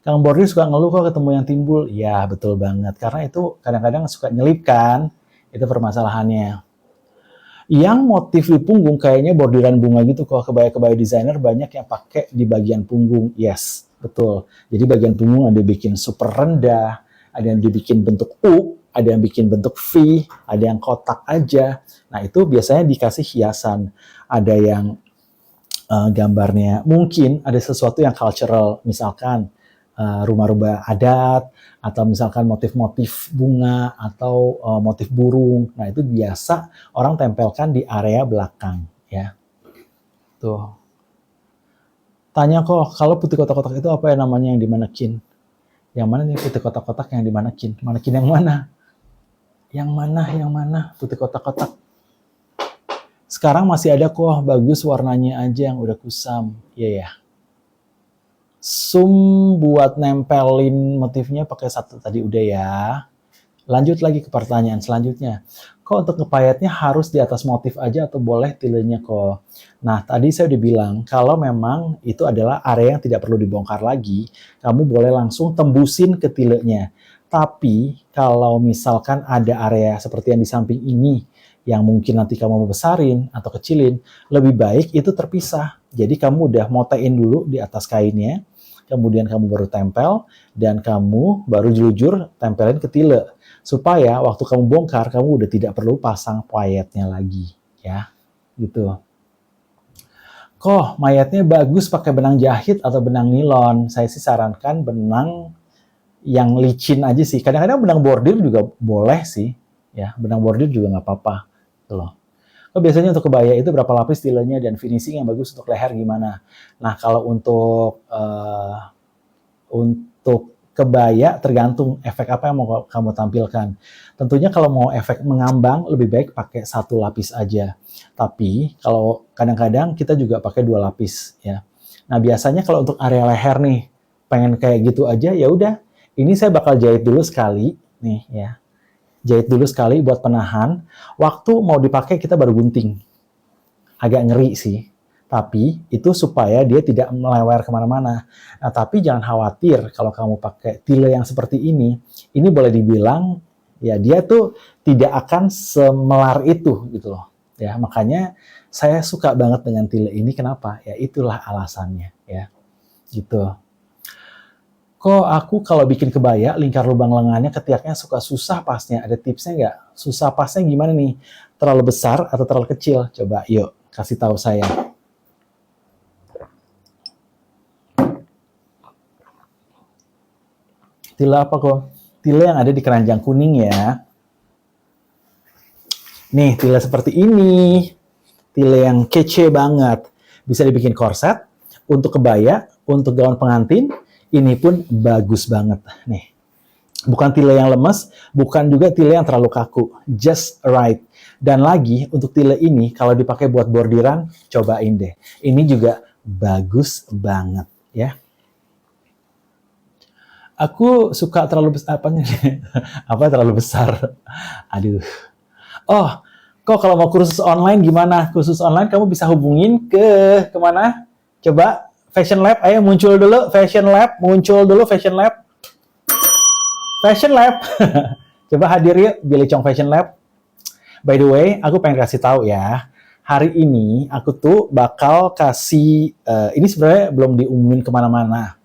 S1: Kang Bordir suka ngeluh kok ketemu yang timbul. Ya, betul banget. Karena itu kadang-kadang suka nyelip kan. Itu permasalahannya. Yang motif di punggung kayaknya bordiran bunga gitu kok. Kebaya-kebaya desainer banyak yang pakai di bagian punggung. Yes, betul. Jadi bagian punggung ada bikin super rendah, ada yang dibikin bentuk U, ada yang bikin bentuk V, ada yang kotak aja. Nah, itu biasanya dikasih hiasan. Ada yang gambarnya mungkin ada sesuatu yang cultural, misalkan rumah-rumah adat, atau misalkan motif-motif bunga, atau motif burung. Nah, itu biasa orang tempelkan di area belakang. Ya. Tuh. Tanya kok, kalau putih kotak-kotak itu apa ya namanya yang dimanekin? Yang mana nih putih kotak-kotak yang dimanekin? Manekin yang mana? Yang mana? Yang mana? Putih kotak-kotak. Sekarang masih ada kok, bagus warnanya aja yang udah kusam. Iya ya. Sum buat nempelin motifnya pakai 1 tadi udah ya. Lanjut lagi ke pertanyaan selanjutnya. Kok untuk ngepayetnya harus di atas motif aja atau boleh tilenya kok? Nah, tadi saya udah bilang kalau memang itu adalah area yang tidak perlu dibongkar lagi, kamu boleh langsung tembusin ke tilenya. Tapi kalau misalkan ada area seperti yang di samping ini yang mungkin nanti kamu mau besarin atau kecilin, lebih baik itu terpisah. Jadi kamu udah motein dulu di atas kainnya, kemudian kamu baru tempel, dan kamu baru jelujur tempelin ke tile. Supaya waktu kamu bongkar, kamu udah tidak perlu pasang payetnya lagi. Ya, gitu. Kok mayatnya bagus pakai benang jahit atau benang nilon? Saya sih sarankan benang yang licin aja sih. Kadang-kadang benang bordir juga boleh sih. Ya, benang bordir juga nggak apa-apa. Gitu loh. Biasanya untuk kebaya itu berapa lapis tilenya dan finishing yang bagus untuk leher gimana? Nah, kalau untuk kebaya tergantung efek apa yang mau kamu tampilkan. Tentunya kalau mau efek mengambang lebih baik pakai 1 lapis aja. Tapi kalau kadang-kadang kita juga pakai 2 lapis ya. Nah, biasanya kalau untuk area leher nih pengen kayak gitu aja ya udah. Ini saya bakal jahit dulu sekali nih ya. Jahit dulu sekali buat penahan. Waktu mau dipakai kita baru gunting. Agak ngeri sih. Tapi itu supaya dia tidak melewer kemana-mana. Nah, tapi jangan khawatir kalau kamu pakai tile yang seperti ini boleh dibilang ya dia tuh tidak akan semelar itu gitu loh. Ya, makanya saya suka banget dengan tile ini. Kenapa? Ya itulah alasannya ya. Gitu. Kok aku kalau bikin kebaya, lingkar lubang lengannya ketiaknya suka susah pasnya. Ada tipsnya nggak? Susah pasnya gimana nih? Terlalu besar atau terlalu kecil? Coba yuk, kasih tahu saya. Tile apa kok? Tile yang ada di keranjang kuning ya. Nih, tile seperti ini. Tile yang kece banget. Bisa dibikin korset, untuk kebaya, untuk gaun pengantin, ini pun bagus banget. Nih, bukan tile yang lemes, bukan juga tile yang terlalu kaku. Just right. Dan lagi, untuk tile ini, kalau dipakai buat bordiran, cobain deh. Ini juga bagus banget, ya. Aku suka terlalu besar, apa terlalu besar? Aduh. Oh, Kok kalau mau kursus online gimana? Kursus online kamu bisa hubungin ke kemana? Coba Fashion Lab, ayo muncul dulu Fashion Lab, muncul dulu Fashion Lab. Fashion Lab. Coba hadir yuk, Billy Chong Fashion Lab. By the way, aku pengen kasih tahu ya. Hari ini aku tuh bakal kasih, ini sebenarnya belum diumumin kemana-mana.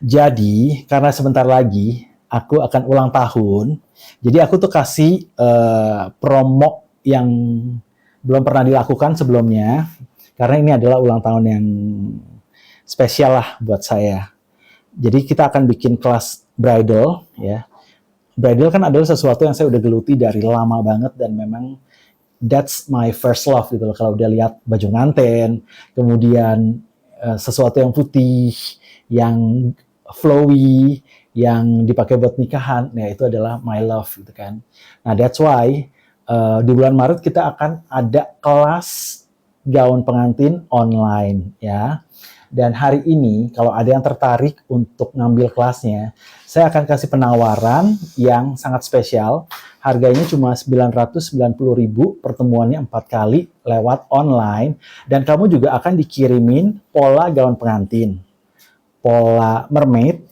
S1: Jadi, karena sebentar lagi aku akan ulang tahun, jadi aku tuh kasih promo yang belum pernah dilakukan sebelumnya, karena ini adalah ulang tahun yang spesial lah buat saya. Jadi kita akan bikin kelas bridal, ya. Bridal kan adalah sesuatu yang saya udah geluti dari lama banget dan memang that's my first love gitu loh. Kalau udah lihat baju nganten, kemudian sesuatu yang putih, yang flowy, yang dipakai buat nikahan, nah itu adalah my love gitu kan. Nah that's why di bulan Maret kita akan ada kelas gaun pengantin online ya. Dan hari ini kalau ada yang tertarik untuk ngambil kelasnya, saya akan kasih penawaran yang sangat spesial. Harganya cuma 990.000, pertemuannya 4 kali lewat online, dan kamu juga akan dikirimin pola gaun pengantin, pola mermaid,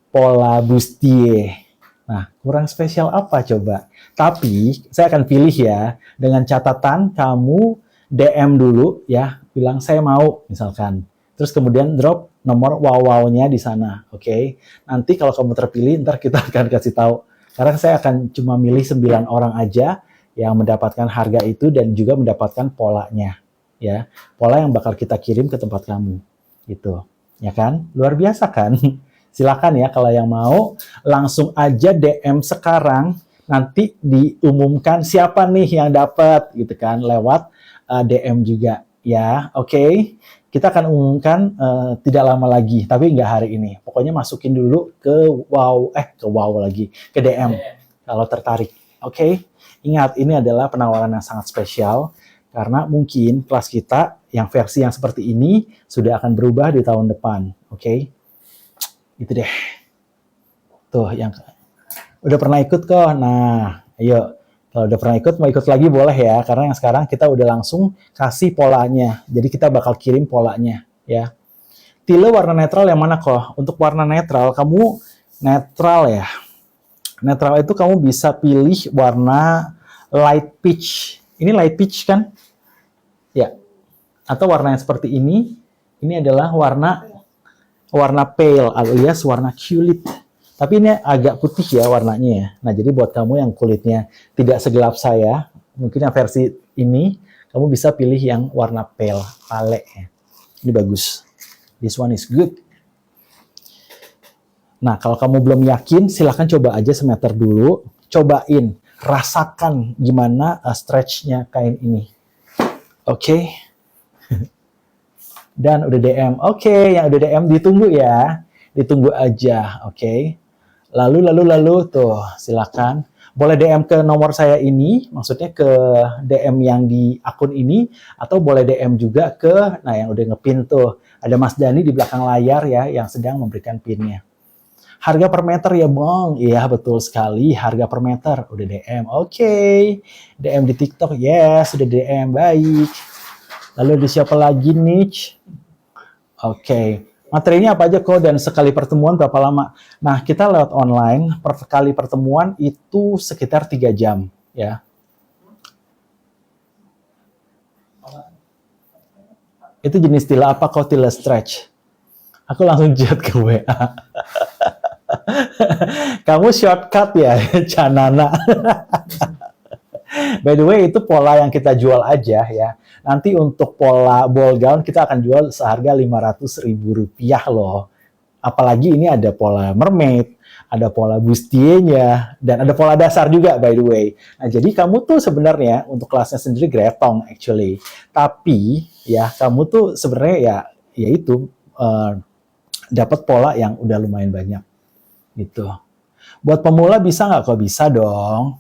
S1: pola bustier. Nah, kurang spesial apa coba? Tapi saya akan pilih ya, dengan catatan kamu DM dulu ya, bilang saya mau misalkan. Terus kemudian drop nomor wow-wow-nya di sana, oke? Nanti kalau kamu terpilih, ntar kita akan kasih tahu. Karena saya akan cuma milih 9 orang aja yang mendapatkan harga itu dan juga mendapatkan polanya, ya. Pola yang bakal kita kirim ke tempat kamu, gitu. Ya kan? Luar biasa kan? Silakan ya kalau yang mau, langsung aja DM sekarang, nanti diumumkan siapa nih yang dapat, gitu kan, lewat DM juga, ya. Oke? Kita akan umumkan tidak lama lagi, tapi nggak hari ini. Pokoknya masukin dulu ke DM kalau tertarik. Oke? Ingat, ini adalah penawaran yang sangat spesial karena mungkin kelas kita yang versi yang seperti ini sudah akan berubah di tahun depan. Oke? Itu deh. Tuh, yang udah pernah ikut kok. Nah, ayo. Kalau udah pernah ikut, mau ikut lagi boleh ya. Karena yang sekarang kita udah langsung kasih polanya. Jadi kita bakal kirim polanya, ya. Tile warna netral yang mana kok? Untuk warna netral, kamu netral ya. Netral itu kamu bisa pilih warna light peach. Ini light peach kan? Ya. Atau warna yang seperti ini. Ini adalah warna pale alias warna kulit. Tapi ini agak putih ya warnanya ya. Nah, jadi buat kamu yang kulitnya tidak segelap saya, mungkin yang versi ini, kamu bisa pilih yang warna pale ya. Ini bagus. This one is good. Nah, kalau kamu belum yakin, silahkan coba aja semeter dulu. Cobain, rasakan gimana stretch-nya kain ini. Oke? Dan udah DM. Oke, yang udah DM ditunggu ya. Ditunggu aja, oke? Lalu tuh silakan boleh DM ke nomor saya ini, maksudnya ke DM yang di akun ini, atau boleh DM juga ke, nah yang udah ngepin tuh, ada Mas Dani di belakang layar ya, yang sedang memberikan pinnya. Harga per meter ya Bang? Iya betul sekali, harga per meter, udah DM, oke. DM di TikTok, yes, sudah DM, baik. Lalu di siapa lagi nih? Oke. Materinya apa aja kok dan sekali pertemuan berapa lama? Nah, kita lewat online, per kali pertemuan itu sekitar 3 jam, ya. Itu jenis tila apa kok tila stretch? Aku langsung chat ke WA. Kamu shortcut ya, Canana. By the way, itu pola yang kita jual aja ya. Nanti untuk pola ball gown kita akan jual seharga Rp500.000 loh. Apalagi ini ada pola mermaid, ada pola bustiernya, dan ada pola dasar juga by the way. Nah, jadi kamu tuh sebenarnya untuk kelasnya sendiri gretong actually. Tapi ya kamu tuh sebenarnya ya itu dapat pola yang udah lumayan banyak gitu. Buat pemula bisa nggak kok? Bisa dong.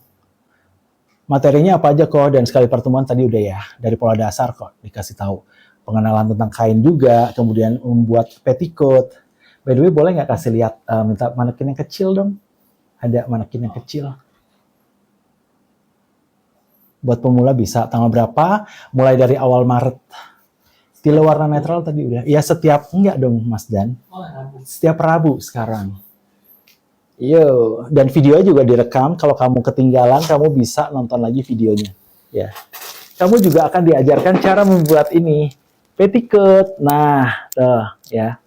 S1: Materinya apa aja kok, dan sekali pertemuan tadi udah ya, dari pola dasar kok dikasih tahu. Pengenalan tentang kain juga, kemudian membuat petticoat. By the way, boleh nggak kasih lihat, minta manekin yang kecil dong? Ada manekin yang kecil. Buat pemula bisa. Tanggal berapa? Mulai dari awal Maret. Tile warna netral tadi udah. Ya setiap, enggak dong Mas Dan.
S2: Oh, Rabu.
S1: Setiap Rabu sekarang. Yo, dan videonya juga direkam. Kalau kamu ketinggalan, kamu bisa nonton lagi videonya. Ya. Kamu juga akan diajarkan cara membuat ini. Petticoat. Nah, tuh ya.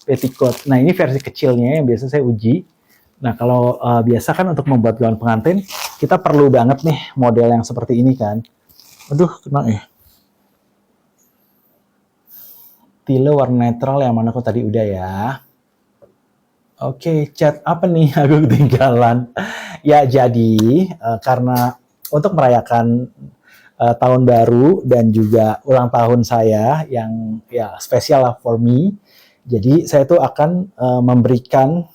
S1: Petticoat. Nah, ini versi kecilnya yang biasa saya uji. Nah, kalau biasa kan untuk membuat gaun pengantin, kita perlu banget nih model yang seperti ini kan. Aduh, kena ya. Tile warna netral yang mana kok tadi udah ya. Oke, cat apa nih? Aku ketinggalan. Ya, jadi karena untuk merayakan tahun baru dan juga ulang tahun saya yang ya spesial lah for me. Jadi saya tuh akan memberikan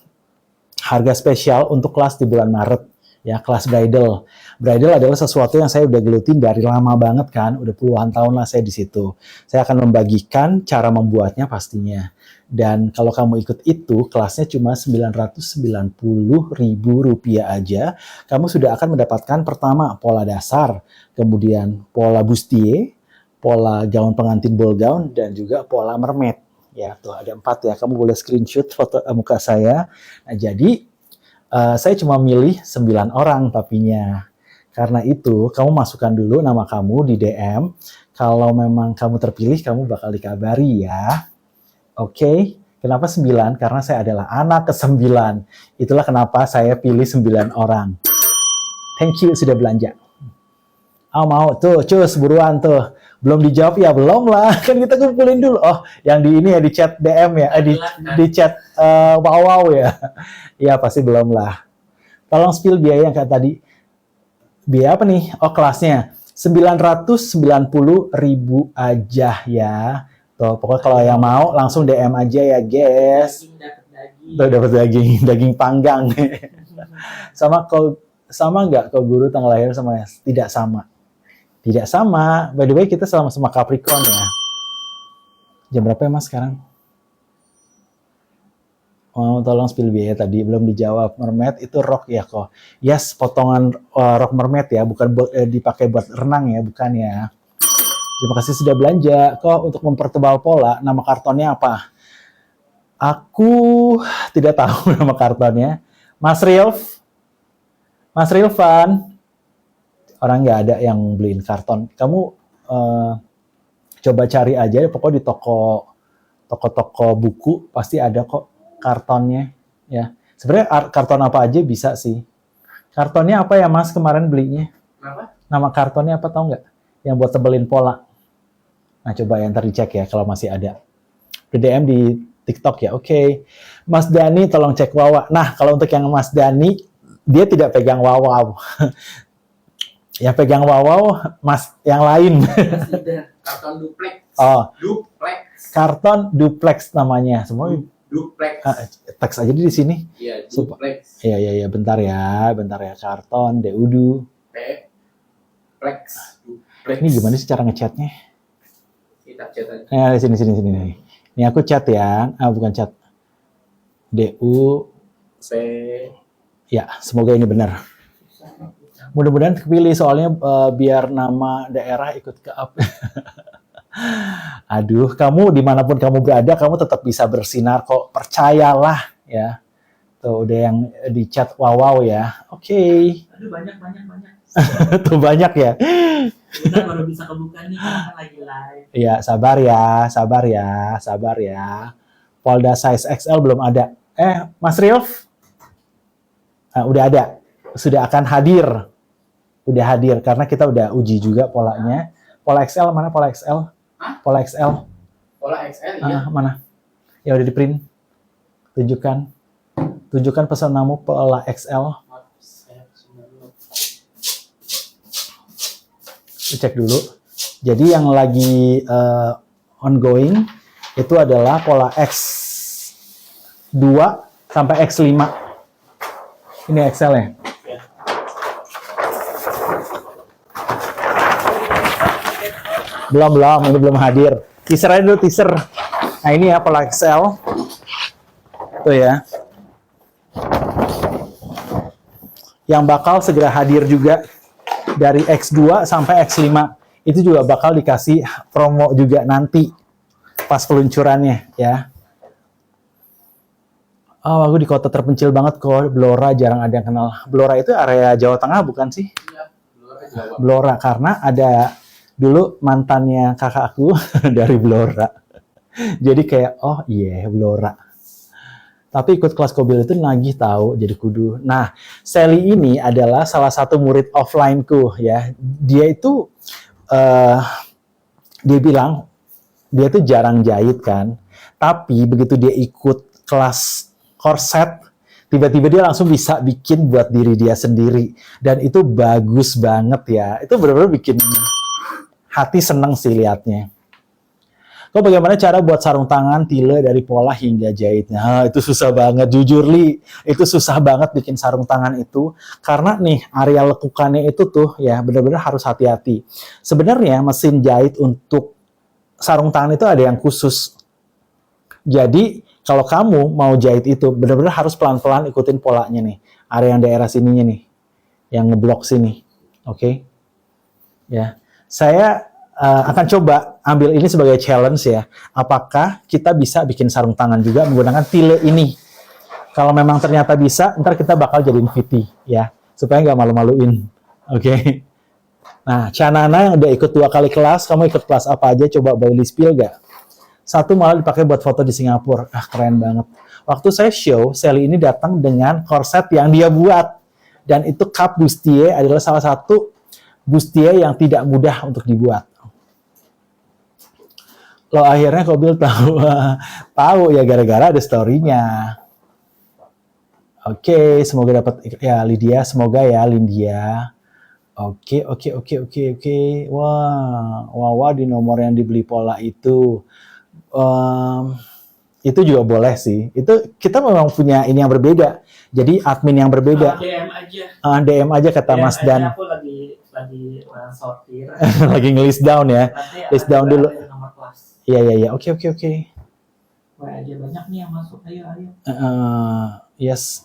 S1: harga spesial untuk kelas di bulan Maret. Ya, kelas bridal. Bridal adalah sesuatu yang saya udah gelutin dari lama banget kan, udah puluhan tahun lah saya di situ. Saya akan membagikan cara membuatnya pastinya. Dan kalau kamu ikut itu, kelasnya cuma Rp990.000 aja. Kamu sudah akan mendapatkan pertama pola dasar, kemudian pola bustier, pola gaun pengantin ball gown, dan juga pola mermaid. Ya, tuh ada 4 ya. Kamu boleh screenshot foto muka saya. Nah, jadi saya cuma milih 9 orang tapinya. Karena itu, kamu masukkan dulu nama kamu di DM. Kalau memang kamu terpilih, kamu bakal dikabari ya. Oke, kenapa 9? Karena saya adalah anak ke-9. Itulah kenapa saya pilih 9 orang. Thank you sudah belanja. Oh mau, tuh, cus, buruan tuh. Belum dijawab ya, belum lah. Kan kita kumpulin dulu. Oh, yang di ini ya, di chat DM ya, di chat wow ya. Ya, pasti belum lah. Tolong spill biaya yang kayak tadi. Biaya apa nih? Oh, kelasnya. 990.000 aja ya. Tuh, pokoknya kalau yang mau langsung DM aja ya, guys. Tuh, dapat daging panggang. Sama nggak kau guru tanggal lahir sama ya? Tidak sama. Tidak sama. By the way, kita sama-sama Capricorn ya. Jam berapa ya, Mas, sekarang? Oh, tolong spill biaya tadi. Belum dijawab. Mermaid itu rok ya, kok. Yes, potongan rok mermaid ya. Bukan dipakai buat renang ya. Bukan ya. Terima kasih sudah belanja. Kok untuk mempertebal pola, nama kartonnya apa? Aku tidak tahu nama kartonnya. Mas Rilvan. Orang nggak ada yang beliin karton. Kamu coba cari aja, pokoknya di toko buku pasti ada kok kartonnya. Ya, sebenarnya karton apa aja bisa sih. Kartonnya apa ya Mas kemarin belinya?
S2: Kenapa?
S1: Nama kartonnya apa tahu nggak? Yang buat tebelin pola. Nah coba yang ntar dicek ya kalau masih ada. DM di TikTok ya. Oke. Mas Dani tolong cek Wawa. Nah kalau untuk yang Mas Dani dia tidak pegang Wawa. Yang pegang Wawa, Mas, yang lain.
S2: Karton duplex.
S1: Oh,
S2: Duplex.
S1: karton duplex namanya. Semua
S2: Duplex.
S1: teks aja di sini.
S2: Iya, duplex.
S1: Iya, bentar ya. Karton, Deudu.
S2: Duplex.
S1: Ini gimana sih cara ngechatnya?
S2: Kita chat aja.
S1: Sini nih. Ini aku chat ya. Bukan chat. DU. Ya, semoga ini benar. Mudah-mudahan kepilih soalnya biar nama daerah ikut ke up. Aduh, kamu dimanapun kamu berada, kamu tetap bisa bersinar kok. Percayalah ya. Tuh udah yang di chat wow ya. Oke.
S2: Aduh banyak.
S1: Tuh banyak ya.
S2: Kita baru bisa kebuka nih karena kan lagi live.
S1: Iya, sabar ya. Polda size XL belum ada. Mas Rilf? Udah ada. Sudah akan hadir. Udah hadir karena kita udah uji juga polanya. Pola XL mana pola XL?
S2: Hah?
S1: Pola XL.
S2: Pola XL ya.
S1: Mana? Ya udah di print. Tunjukkan pesanan pola XL. Cek dulu. Jadi yang lagi ongoing itu adalah pola X2 sampai X5. Ini XL ya. Belum, ini belum hadir. Teaser aja dulu, teaser. Nah ini ya, pola XL. Tuh ya. Yang bakal segera hadir juga. dari X2 sampai X5. Itu juga bakal dikasih promo juga nanti pas peluncurannya ya. Oh, aku di kota terpencil banget kok, Blora, jarang ada yang kenal. Blora itu area Jawa Tengah bukan sih?
S3: Iya, Blora Jawa.
S1: Blora, karena ada dulu mantannya kakak aku dari Blora. Jadi kayak, oh iya, Blora. Tapi ikut kelas Kobil itu nagih tahu, jadi kudu. Nah, Sally ini adalah salah satu murid offline-ku ya. Dia itu, dia bilang, dia tuh jarang jahit kan. Tapi begitu dia ikut kelas korset, tiba-tiba dia langsung bisa bikin buat diri dia sendiri. Dan itu bagus banget ya. Itu benar-benar bikin hati seneng sih liatnya. Kok bagaimana cara buat sarung tangan, tile dari pola hingga jahitnya? Itu susah banget, jujur Li. Itu susah banget bikin sarung tangan itu. Karena nih, area lekukannya itu tuh ya benar-benar harus hati-hati. Sebenarnya mesin jahit untuk sarung tangan itu ada yang khusus. Jadi, kalau kamu mau jahit itu, benar-benar harus pelan-pelan ikutin polanya nih. Area yang daerah sininya nih. Yang ngeblok sini. Oke? Ya. Saya akan coba ambil ini sebagai challenge ya. Apakah kita bisa bikin sarung tangan juga menggunakan tile ini? Kalau memang ternyata bisa, ntar kita bakal jadiin VT ya. Supaya nggak malu-maluin. Oke? Nah, Canana yang udah ikut 2 kali kelas, kamu ikut kelas apa aja? Coba boleh spill nggak? 1 malah dipakai buat foto di Singapura. Keren banget. Waktu saya show, Sally ini datang dengan korset yang dia buat. Dan itu cup bustier adalah salah satu bustier yang tidak mudah untuk dibuat. Lo akhirnya Kobil tahu ya gara-gara ada story-nya. Oke, semoga dapat ya Lydia, semoga ya Lindia. Oke. Wah, di nomor yang dibeli pola itu. Itu juga boleh sih. Itu kita memang punya ini yang berbeda. Jadi admin yang berbeda.
S2: DM aja.
S1: DM aja kata
S2: DM
S1: Mas
S2: aja,
S1: Dan.
S2: aku lagi sortir.
S1: Lagi nge-list down ya.
S2: Nanti
S1: List down dulu.
S2: ada nomor kelas.
S1: Iya. Oke.
S2: Wah, aja banyak nih yang masuk. Ayo.
S1: Yes,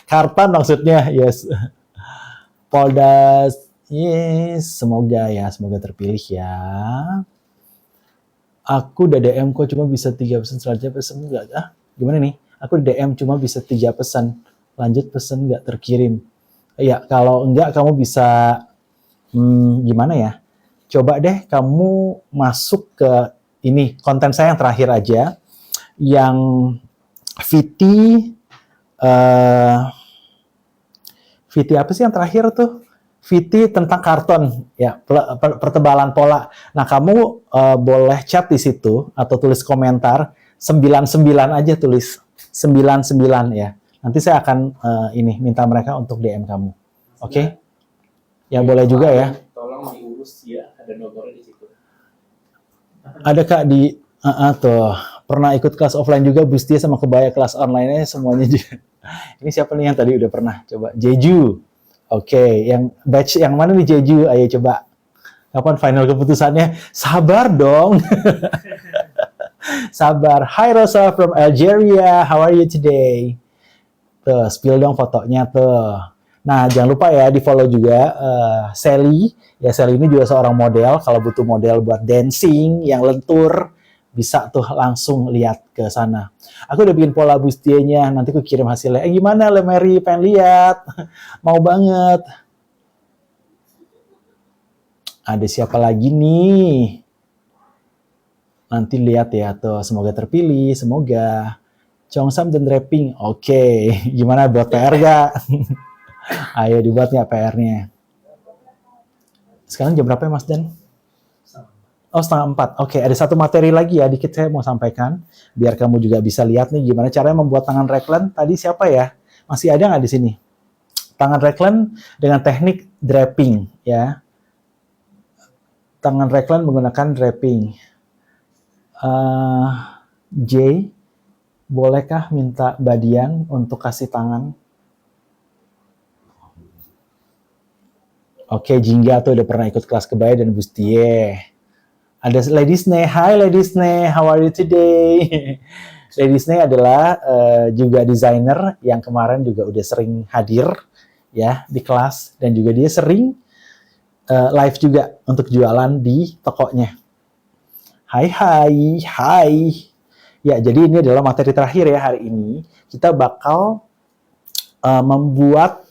S1: kartan maksudnya. Yes. Poldas. Yes, semoga terpilih ya. Aku udah DM kok cuma bisa 3 pesan selanjutnya pesan enggak. Gimana nih? Aku DM cuma bisa 3 pesan. Lanjut pesan enggak terkirim. Ya, kalau enggak kamu bisa gimana ya? Coba deh kamu masuk ke ini konten saya yang terakhir aja. Yang VT apa sih yang terakhir tuh? VT tentang karton, ya pertebalan pola. Nah, kamu boleh chat di situ atau tulis komentar 99 aja tulis 99 ya. Nanti saya akan minta mereka untuk DM kamu. Oke? Ya boleh juga ya.
S3: Tolong diurus ya, ada nomornya di situ.
S1: Ada Kak di tuh pernah ikut kelas offline juga Bustia sama kebaya kelas online-nya semuanya juga. Ini siapa nih yang tadi udah pernah? Coba Jeju. Oke, yang batch yang mana nih Jeju? Ayo coba. Kapan final keputusannya? Sabar dong. Sabar. Hi Rosa from Algeria. How are you today? Tuh, spill dong fotonya tuh. Nah, jangan lupa ya di-follow juga Sally. Ya, Sally ini juga seorang model. Kalau butuh model buat dancing yang lentur, bisa tuh langsung lihat ke sana. Aku udah bikin pola bustiernya, nanti aku kirim hasilnya. Gimana Le Mary, pengen lihat? Mau banget. Ada siapa lagi nih? Nanti lihat ya tuh, semoga terpilih, semoga. Chongsam dan Rapping, oke. Gimana buat PR gak? Ayo dibuat nggak PR-nya? Sekarang jam berapa ya Mas Dan? Oh, 3:30. Oke, ada satu materi lagi ya, dikit saya mau sampaikan. Biar kamu juga bisa lihat nih gimana caranya membuat tangan raglan. Tadi siapa ya? Masih ada nggak di sini? Tangan raglan dengan teknik draping ya. Tangan raglan menggunakan draping. J, bolehkah minta Badian untuk kasih tangan? Oke, Jingga tuh udah pernah ikut kelas kebaya dan bustier. Ada Lady Sneh. Hi Lady Sneh, how are you today? Lady Sneh adalah juga desainer yang kemarin juga udah sering hadir ya di kelas, dan juga dia sering live juga untuk jualan di tokonya. Hai. Ya, jadi ini adalah materi terakhir ya hari ini. Kita bakal membuat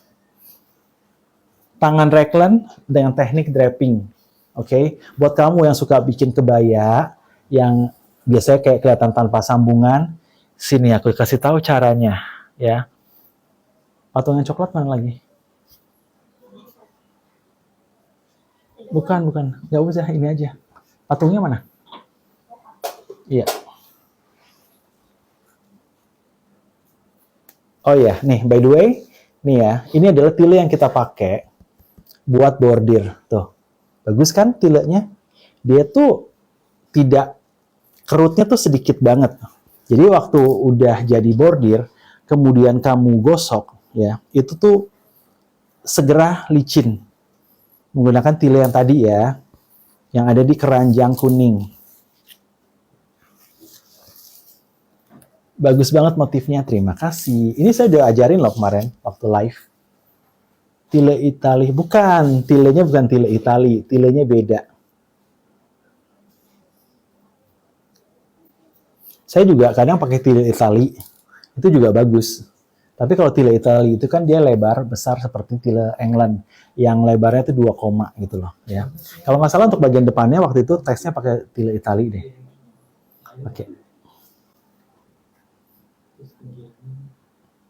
S1: tangan raglan dengan teknik draping. Oke, buat kamu yang suka bikin kebaya, yang biasanya kayak kelihatan tanpa sambungan, sini aku kasih tahu caranya, ya. Patung yang coklat mana lagi? Bukan. Nggak usah, ini aja. Patungnya mana? Iya. Oh iya, nih, by the way, nih ya, ini adalah tile yang kita pakai buat bordir. Tuh, bagus kan tilenya? Dia tuh tidak, kerutnya tuh sedikit banget. Jadi waktu udah jadi bordir, kemudian kamu gosok, ya, itu tuh segera licin. Menggunakan tile yang tadi ya, yang ada di keranjang kuning. Bagus banget motifnya, terima kasih. Ini saya udah ajarin loh kemarin waktu live. Tile Itali, tilenya bukan tile Itali, tilenya beda. Saya juga kadang pakai tile Itali, itu juga bagus. Tapi kalau tile Itali itu kan dia lebar besar seperti tile England, yang lebarnya itu 2 koma gitu loh ya. Kalau nggak salah untuk bagian depannya waktu itu teksnya pakai tile Itali deh. Oke.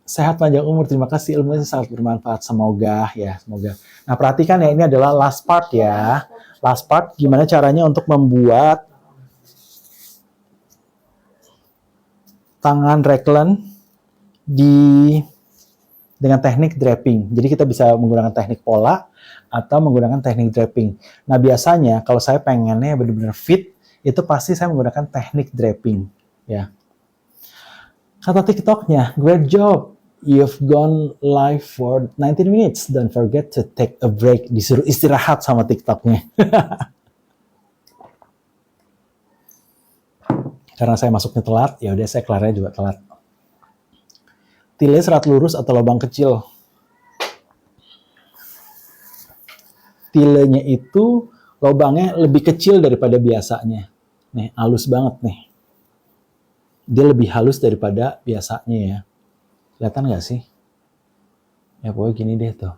S1: Sehat panjang umur, terima kasih, ilmunya sangat bermanfaat, semoga ya, semoga. Nah perhatikan ya, ini adalah last part ya. Last part gimana caranya untuk membuat tangan raglan dengan teknik draping. Jadi kita bisa menggunakan teknik pola atau menggunakan teknik draping. Nah biasanya kalau saya pengennya benar-benar fit, itu pasti saya menggunakan teknik draping. Ya. Kata TikToknya, great job, you've gone live for 19 minutes. Don't forget to take a break. Disuruh istirahat sama TikToknya. Karena saya masuknya telat, ya udah saya kelarnya juga telat. Tile serat lurus atau lubang kecil. Tilenya itu lubangnya lebih kecil daripada biasanya. Nih, halus banget nih. Dia lebih halus daripada biasanya ya. Kelihatan nggak sih? Ya pokoknya gini deh tuh.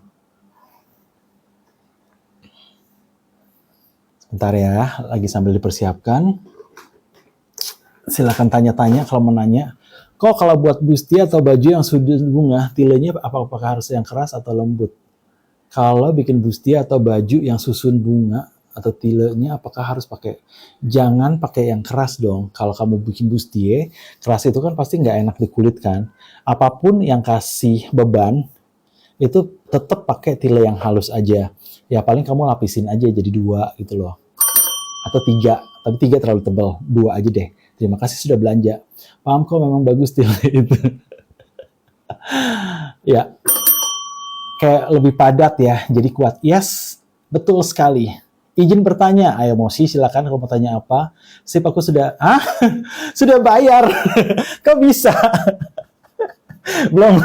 S1: Sebentar ya, lagi sambil dipersiapkan. Silakan tanya-tanya kalau mau nanya. Kok kalau buat bustier atau baju yang sudah bunga, tilenya apakah harus yang keras atau lembut? Kalau bikin bustier atau baju yang susun bunga atau tilenya, apakah harus pakai? Jangan pakai yang keras dong. Kalau kamu bikin bustier, keras itu kan pasti nggak enak di kulit kan. Apapun yang kasih beban, itu tetap pakai tile yang halus aja. Ya paling kamu lapisin aja jadi 2 gitu loh. Atau 3, tapi 3 terlalu tebal. 2 aja deh. Terima kasih sudah belanja. Paham kok, memang bagus tile itu. Ya, kayak lebih padat ya, jadi kuat. Yes, betul sekali. Izin bertanya, ayo Mosi silakan kalau mau tanya apa. Sip, aku sudah, sudah bayar. Kok bisa? Belum.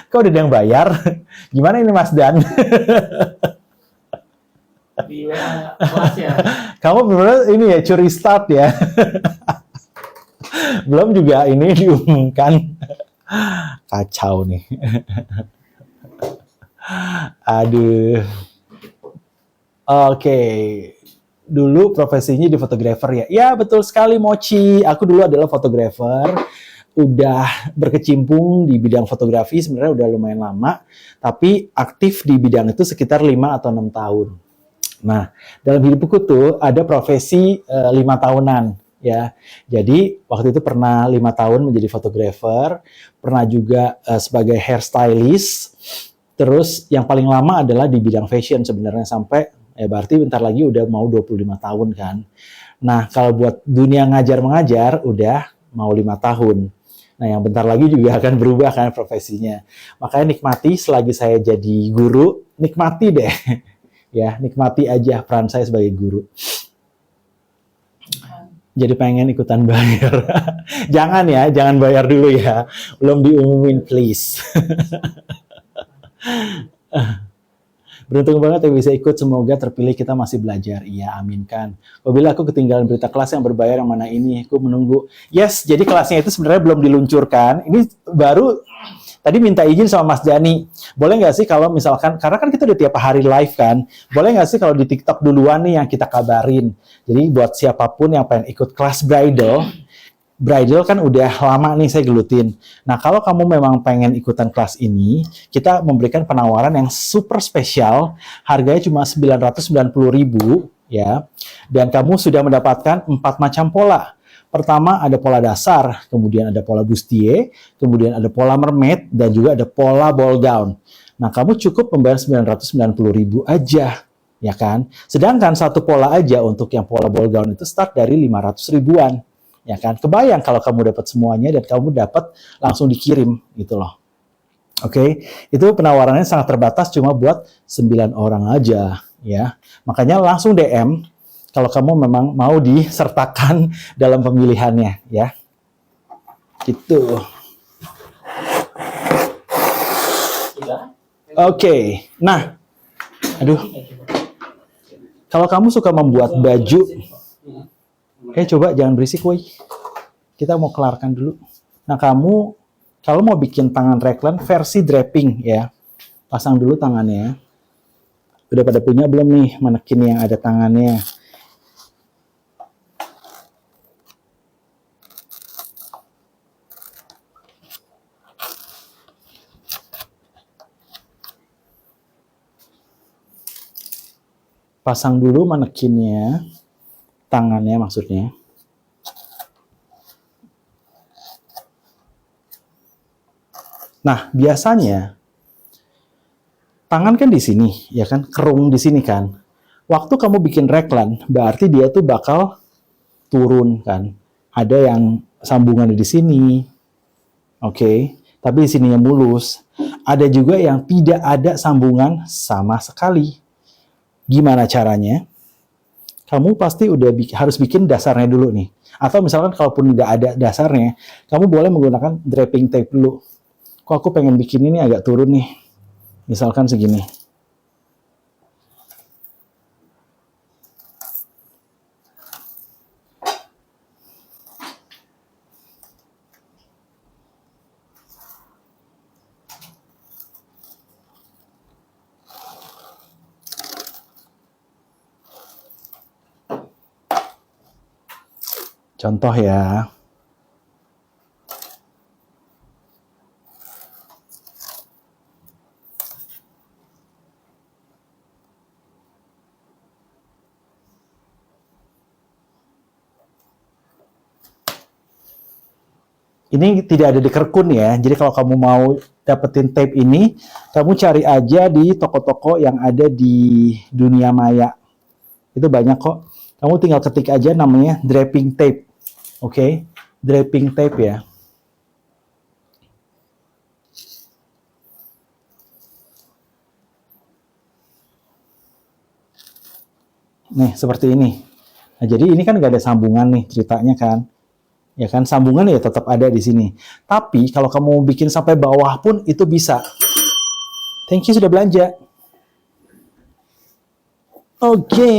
S1: Kok udah ada yang bayar? Gimana ini Mas Dan?
S2: Di WA kelas ya.
S1: Kamu benar ini ya, curi start ya. Belum juga ini diumumkan. Kacau nih. Aduh. Oke. Dulu profesinya di fotografer ya. Ya betul sekali Mochi. Aku dulu adalah fotografer. Udah berkecimpung di bidang fotografi sebenarnya udah lumayan lama. Tapi aktif di bidang itu sekitar 5 atau 6 tahun. Nah, dalam hidupku tuh ada profesi 5 tahunan ya. Jadi waktu itu pernah 5 tahun menjadi fotografer, pernah juga sebagai hairstylist. Terus yang paling lama adalah di bidang fashion sebenarnya sampai ya berarti bentar lagi udah mau 25 tahun kan. Nah, kalau buat dunia ngajar-mengajar udah mau 5 tahun. Nah, yang bentar lagi juga akan berubah kan profesinya. Makanya nikmati selagi saya jadi guru, nikmati deh. Ya, nikmati aja peran saya sebagai guru. Jadi pengen ikutan bayar. Jangan ya, jangan bayar dulu ya. Belum diumumin please. Beruntung banget yang bisa ikut, semoga terpilih, kita masih belajar. Iya, aminkan. Apabila aku ketinggalan berita kelas yang berbayar yang mana ini, aku menunggu. Yes, jadi kelasnya itu sebenarnya belum diluncurkan. Ini baru tadi minta izin sama Mas Dani. Boleh nggak sih kalau misalkan, karena kan kita udah tiap hari live kan, boleh nggak sih kalau di TikTok duluan nih yang kita kabarin. Jadi buat siapapun yang pengen ikut kelas bridal kan udah lama nih saya gelutin. Nah, kalau kamu memang pengen ikutan kelas ini, kita memberikan penawaran yang super spesial, harganya cuma 990.000 ya. Dan kamu sudah mendapatkan 4 macam pola. Pertama ada pola dasar, kemudian ada pola bustier, kemudian ada pola mermaid, dan juga ada pola ball gown. Nah, kamu cukup membayar 990.000 aja, ya kan? Sedangkan satu pola aja untuk yang pola ball gown itu start dari 500 ribuan. Ya kan, kebayang kalau kamu dapat semuanya dan kamu dapat langsung dikirim gitu loh. Oke, itu penawarannya sangat terbatas, cuma buat 9 orang aja ya. Makanya langsung DM kalau kamu memang mau disertakan dalam pemilihannya ya. Gitu.
S3: Sudah?
S1: Oke. Nah, aduh. Kalau kamu suka membuat baju, coba jangan berisik, woi. Kita mau kelarkan dulu. Nah, kamu kalau mau bikin tangan raglan versi draping ya, pasang dulu tangannya. Udah pada punya belum nih manekin yang ada tangannya? Pasang dulu manekinnya, tangannya maksudnya. Nah, biasanya tangan kan di sini, ya kan? Kerung di sini kan. Waktu kamu bikin raglan, berarti dia tuh bakal turun kan. Ada yang sambungan di sini, oke, tapi di sininya mulus. Ada juga yang tidak ada sambungan sama sekali. Gimana caranya? Kamu pasti udah harus bikin dasarnya dulu nih. Atau misalkan kalaupun nggak ada dasarnya, kamu boleh menggunakan draping tape dulu. Kok aku pengen bikin ini agak turun nih. Misalkan segini. Contoh ya. Ini tidak ada di Kerkun ya. Jadi kalau kamu mau dapetin tape ini, kamu cari aja di toko-toko yang ada di dunia maya. Itu banyak kok. Kamu tinggal ketik aja namanya draping tape. Oke? Draping tape ya. Nih, seperti ini. Nah, jadi ini kan nggak ada sambungan nih ceritanya kan. Ya kan, sambungan ya tetap ada di sini. Tapi kalau kamu bikin sampai bawah pun itu bisa. Thank you sudah belanja. Oke.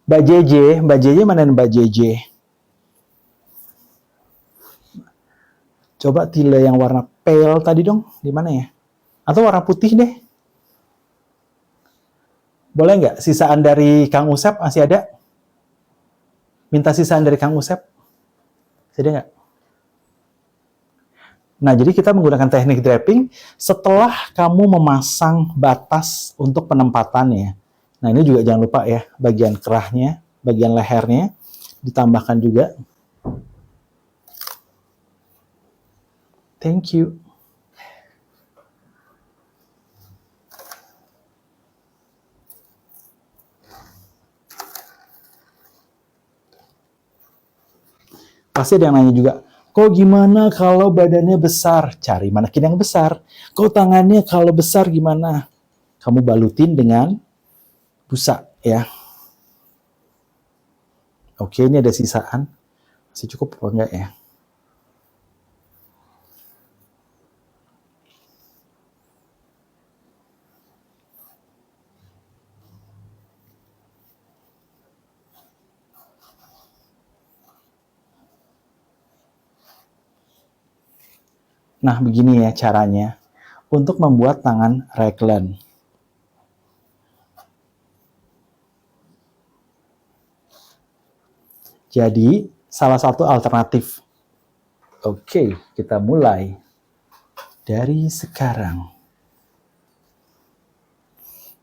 S1: Mbak JJ mana Mbak JJ? Coba tile yang warna pale tadi dong, di mana ya? Atau warna putih deh. Boleh nggak? Sisaan dari Kang Usep masih ada? Minta sisaan dari Kang Usep? Masih ada nggak? Nah, jadi kita menggunakan teknik draping setelah kamu memasang batas untuk penempatannya. Nah, ini juga jangan lupa ya, bagian kerahnya, bagian lehernya, ditambahkan juga. Thank you. Pasti ada yang nanya juga, kok gimana kalau badannya besar? Cari manekin yang besar. Kok tangannya kalau besar gimana? Kamu balutin dengan busa ya. Oke, ini ada sisaan. Masih cukup apa enggak ya? Nah, begini ya caranya untuk membuat tangan raglan. Jadi, salah satu alternatif. Oke, kita mulai dari sekarang.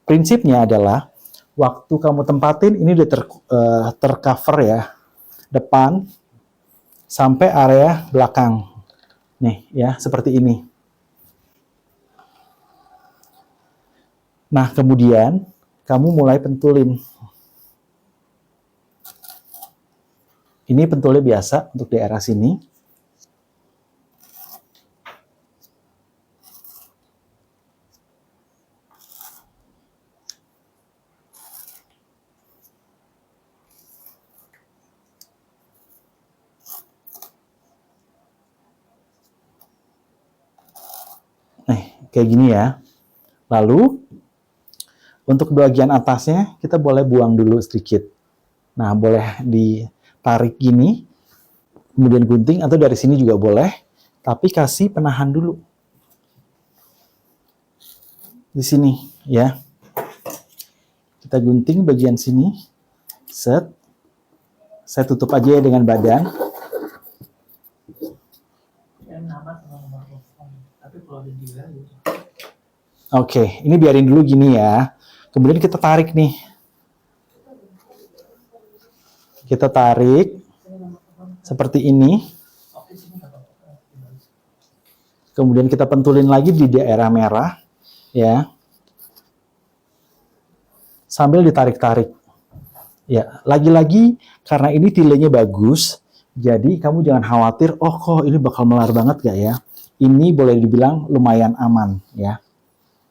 S1: Prinsipnya adalah waktu kamu tempatin ini udah tercover ya, depan sampai area belakang. Nih ya, seperti ini. Nah, kemudian kamu mulai pentulin. Ini pentulnya biasa untuk daerah sini. Kayak gini ya. Lalu, untuk bagian atasnya, kita boleh buang dulu sedikit. Nah, boleh ditarik gini, kemudian gunting, atau dari sini juga boleh, tapi kasih penahan dulu. Di sini, ya. Kita gunting bagian sini, set. Saya tutup aja ya dengan badan. Oke, ini biarin dulu gini ya. Kemudian kita tarik nih. Kita tarik seperti ini. Kemudian kita pentulin lagi di daerah merah, ya. Sambil ditarik-tarik. Ya, lagi-lagi karena ini tilenya bagus, jadi kamu jangan khawatir, oh kok ini bakal melar banget gak ya? Ini boleh dibilang lumayan aman, ya.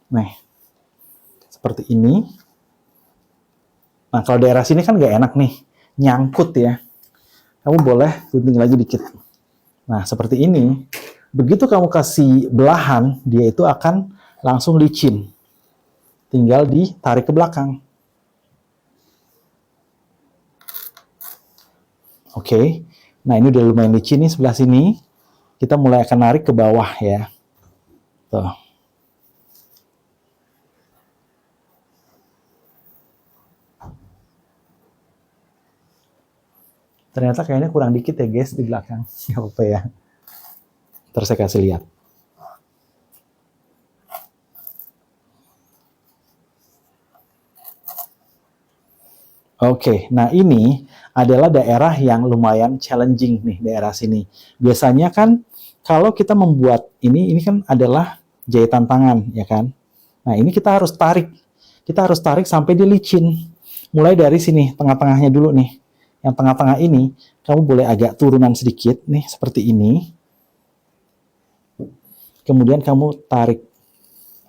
S1: Nah, seperti ini. Nah, kalau daerah sini kan gak enak nih, nyangkut ya. Kamu boleh gunting lagi dikit. Nah, seperti ini. Begitu kamu kasih belahan, dia itu akan langsung licin. Tinggal ditarik ke belakang. Oke. Nah, ini udah lumayan licin nih sebelah sini. Kita mulai akan narik ke bawah ya. Tuh. Ternyata kayaknya kurang dikit ya guys di belakang. Nggak apa-apa ya. Terus saya kasih lihat. Oke, nah ini adalah daerah yang lumayan challenging nih, daerah sini. Biasanya kan kalau kita membuat ini kan adalah jahitan tangan, ya kan? Nah, ini kita harus tarik. Kita harus tarik sampai dia licin. Mulai dari sini, tengah-tengahnya dulu nih. Yang tengah-tengah ini, kamu boleh agak turunan sedikit, nih, seperti ini. Kemudian kamu tarik,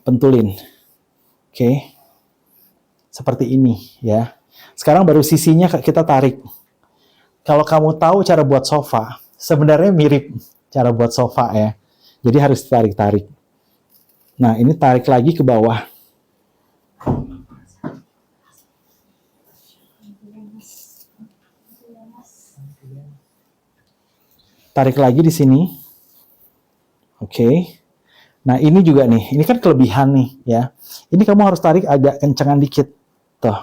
S1: pentulin. Oke. Seperti ini, ya. Sekarang baru sisinya kita tarik. Kalau kamu tahu cara buat sofa, sebenarnya mirip cara buat sofa ya. Jadi harus tarik-tarik. Nah, ini tarik lagi ke bawah. Tarik lagi di sini. Oke. Nah, ini juga nih. Ini kan kelebihan nih ya. Ini kamu harus tarik agak kencengan dikit. Tuh.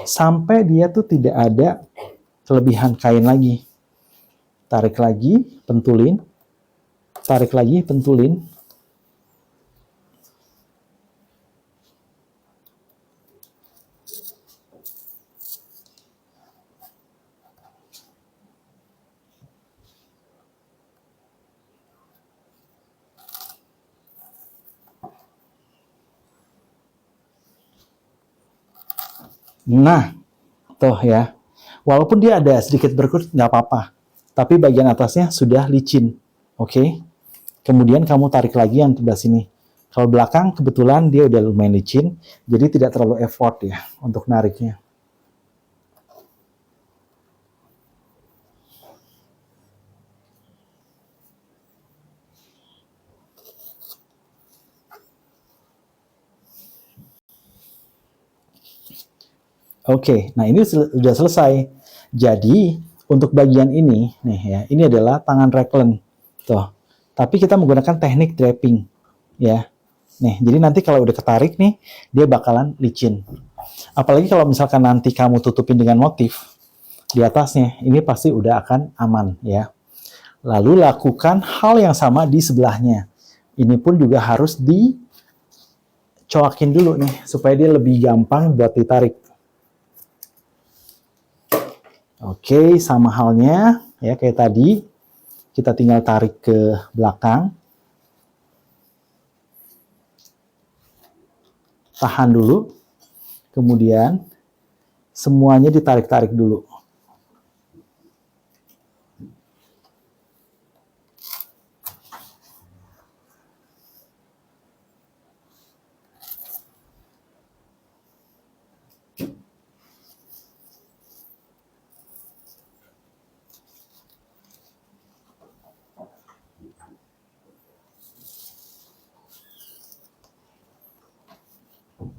S1: Sampai dia tuh tidak ada kelebihan kain lagi. Tarik lagi, pentulin. Tarik lagi, pentulin. Nah, tuh ya. Walaupun dia ada sedikit berkerut, nggak apa-apa. Tapi bagian atasnya sudah licin. Oke? Kemudian kamu tarik lagi yang sebelah sini. Kalau belakang, kebetulan dia udah lumayan licin, jadi tidak terlalu effort ya untuk nariknya. Oke, nah ini sudah selesai. Jadi untuk bagian ini, nih ya, ini adalah tangan raglan, tuh. Tapi kita menggunakan teknik draping, ya. Nih, jadi nanti kalau udah ketarik nih, dia bakalan licin. Apalagi kalau misalkan nanti kamu tutupin dengan motif di atasnya, ini pasti udah akan aman, ya. Lalu lakukan hal yang sama di sebelahnya. Ini pun juga harus dicoakin dulu nih, supaya dia lebih gampang buat ditarik. Oke, sama halnya ya kayak tadi, kita tinggal tarik ke belakang. Tahan dulu. Kemudian semuanya ditarik-tarik dulu.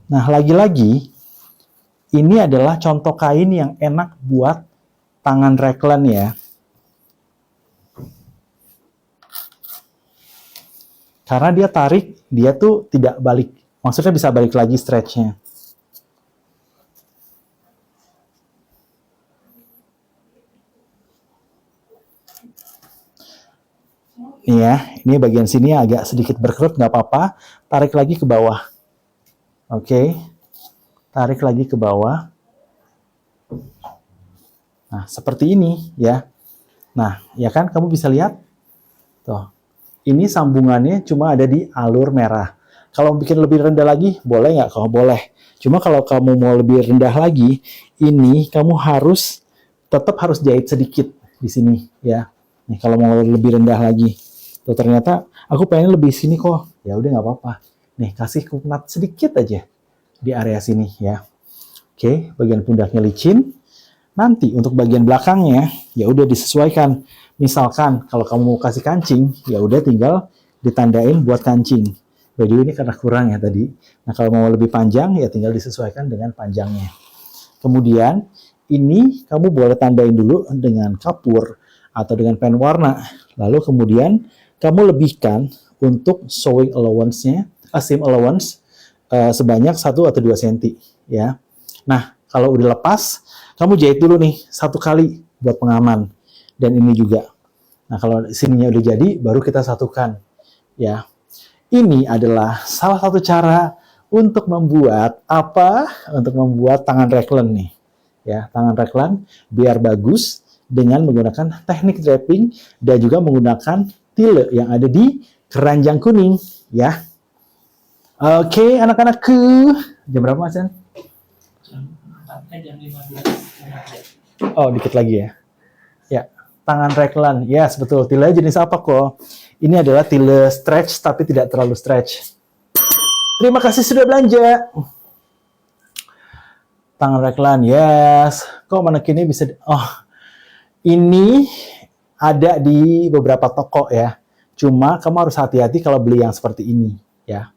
S1: Nah, lagi-lagi, ini adalah contoh kain yang enak buat tangan raglan ya. Karena dia tarik, dia tuh tidak balik. Maksudnya bisa balik lagi stretch-nya. Nih ya, ini bagian sini agak sedikit berkerut, nggak apa-apa. Tarik lagi ke bawah. Oke, tarik lagi ke bawah. Nah, seperti ini ya. Nah, ya kan kamu bisa lihat. Tuh, ini sambungannya cuma ada di alur merah. Kalau bikin lebih rendah lagi, boleh nggak? Kalau boleh. Cuma kalau kamu mau lebih rendah lagi, ini kamu tetap harus jahit sedikit di sini ya. Nih, kalau mau lebih rendah lagi. Tuh, ternyata aku pengen lebih sini kok. Ya udah nggak apa-apa. Nih, kasih knot sedikit aja di area sini ya. Oke, bagian pundaknya licin. Nanti untuk bagian belakangnya ya udah disesuaikan. Misalkan kalau kamu mau kasih kancing, ya udah tinggal ditandain buat kancing. By the way, ini karena kurang ya tadi. Nah, kalau mau lebih panjang ya tinggal disesuaikan dengan panjangnya. Kemudian ini kamu boleh tandain dulu dengan kapur atau dengan pen warna. Lalu kemudian kamu lebihkan untuk sewing allowance-nya, seam allowance sebanyak 1 atau 2 cm ya. Nah, kalau udah lepas, kamu jahit dulu nih 1 kali buat pengaman. Dan ini juga. Nah, kalau sininya udah jadi, baru kita satukan ya. Ini adalah salah satu cara untuk membuat apa? Untuk membuat tangan raglan nih. Ya, tangan raglan biar bagus dengan menggunakan teknik draping dan juga menggunakan tile yang ada di keranjang kuning ya. Oke, anak-anakku. Jam berapa, Mas Yan?
S2: Jam 15.
S1: Oh, dikit lagi ya. Ya, tangan raglan. Yes, betul. Tile jenis apa kok? Ini adalah tile stretch tapi tidak terlalu stretch. Terima kasih sudah belanja. Tangan raglan, yes. Kok manekinnya bisa... ini ada di beberapa toko ya. Cuma kamu harus hati-hati kalau beli yang seperti ini ya.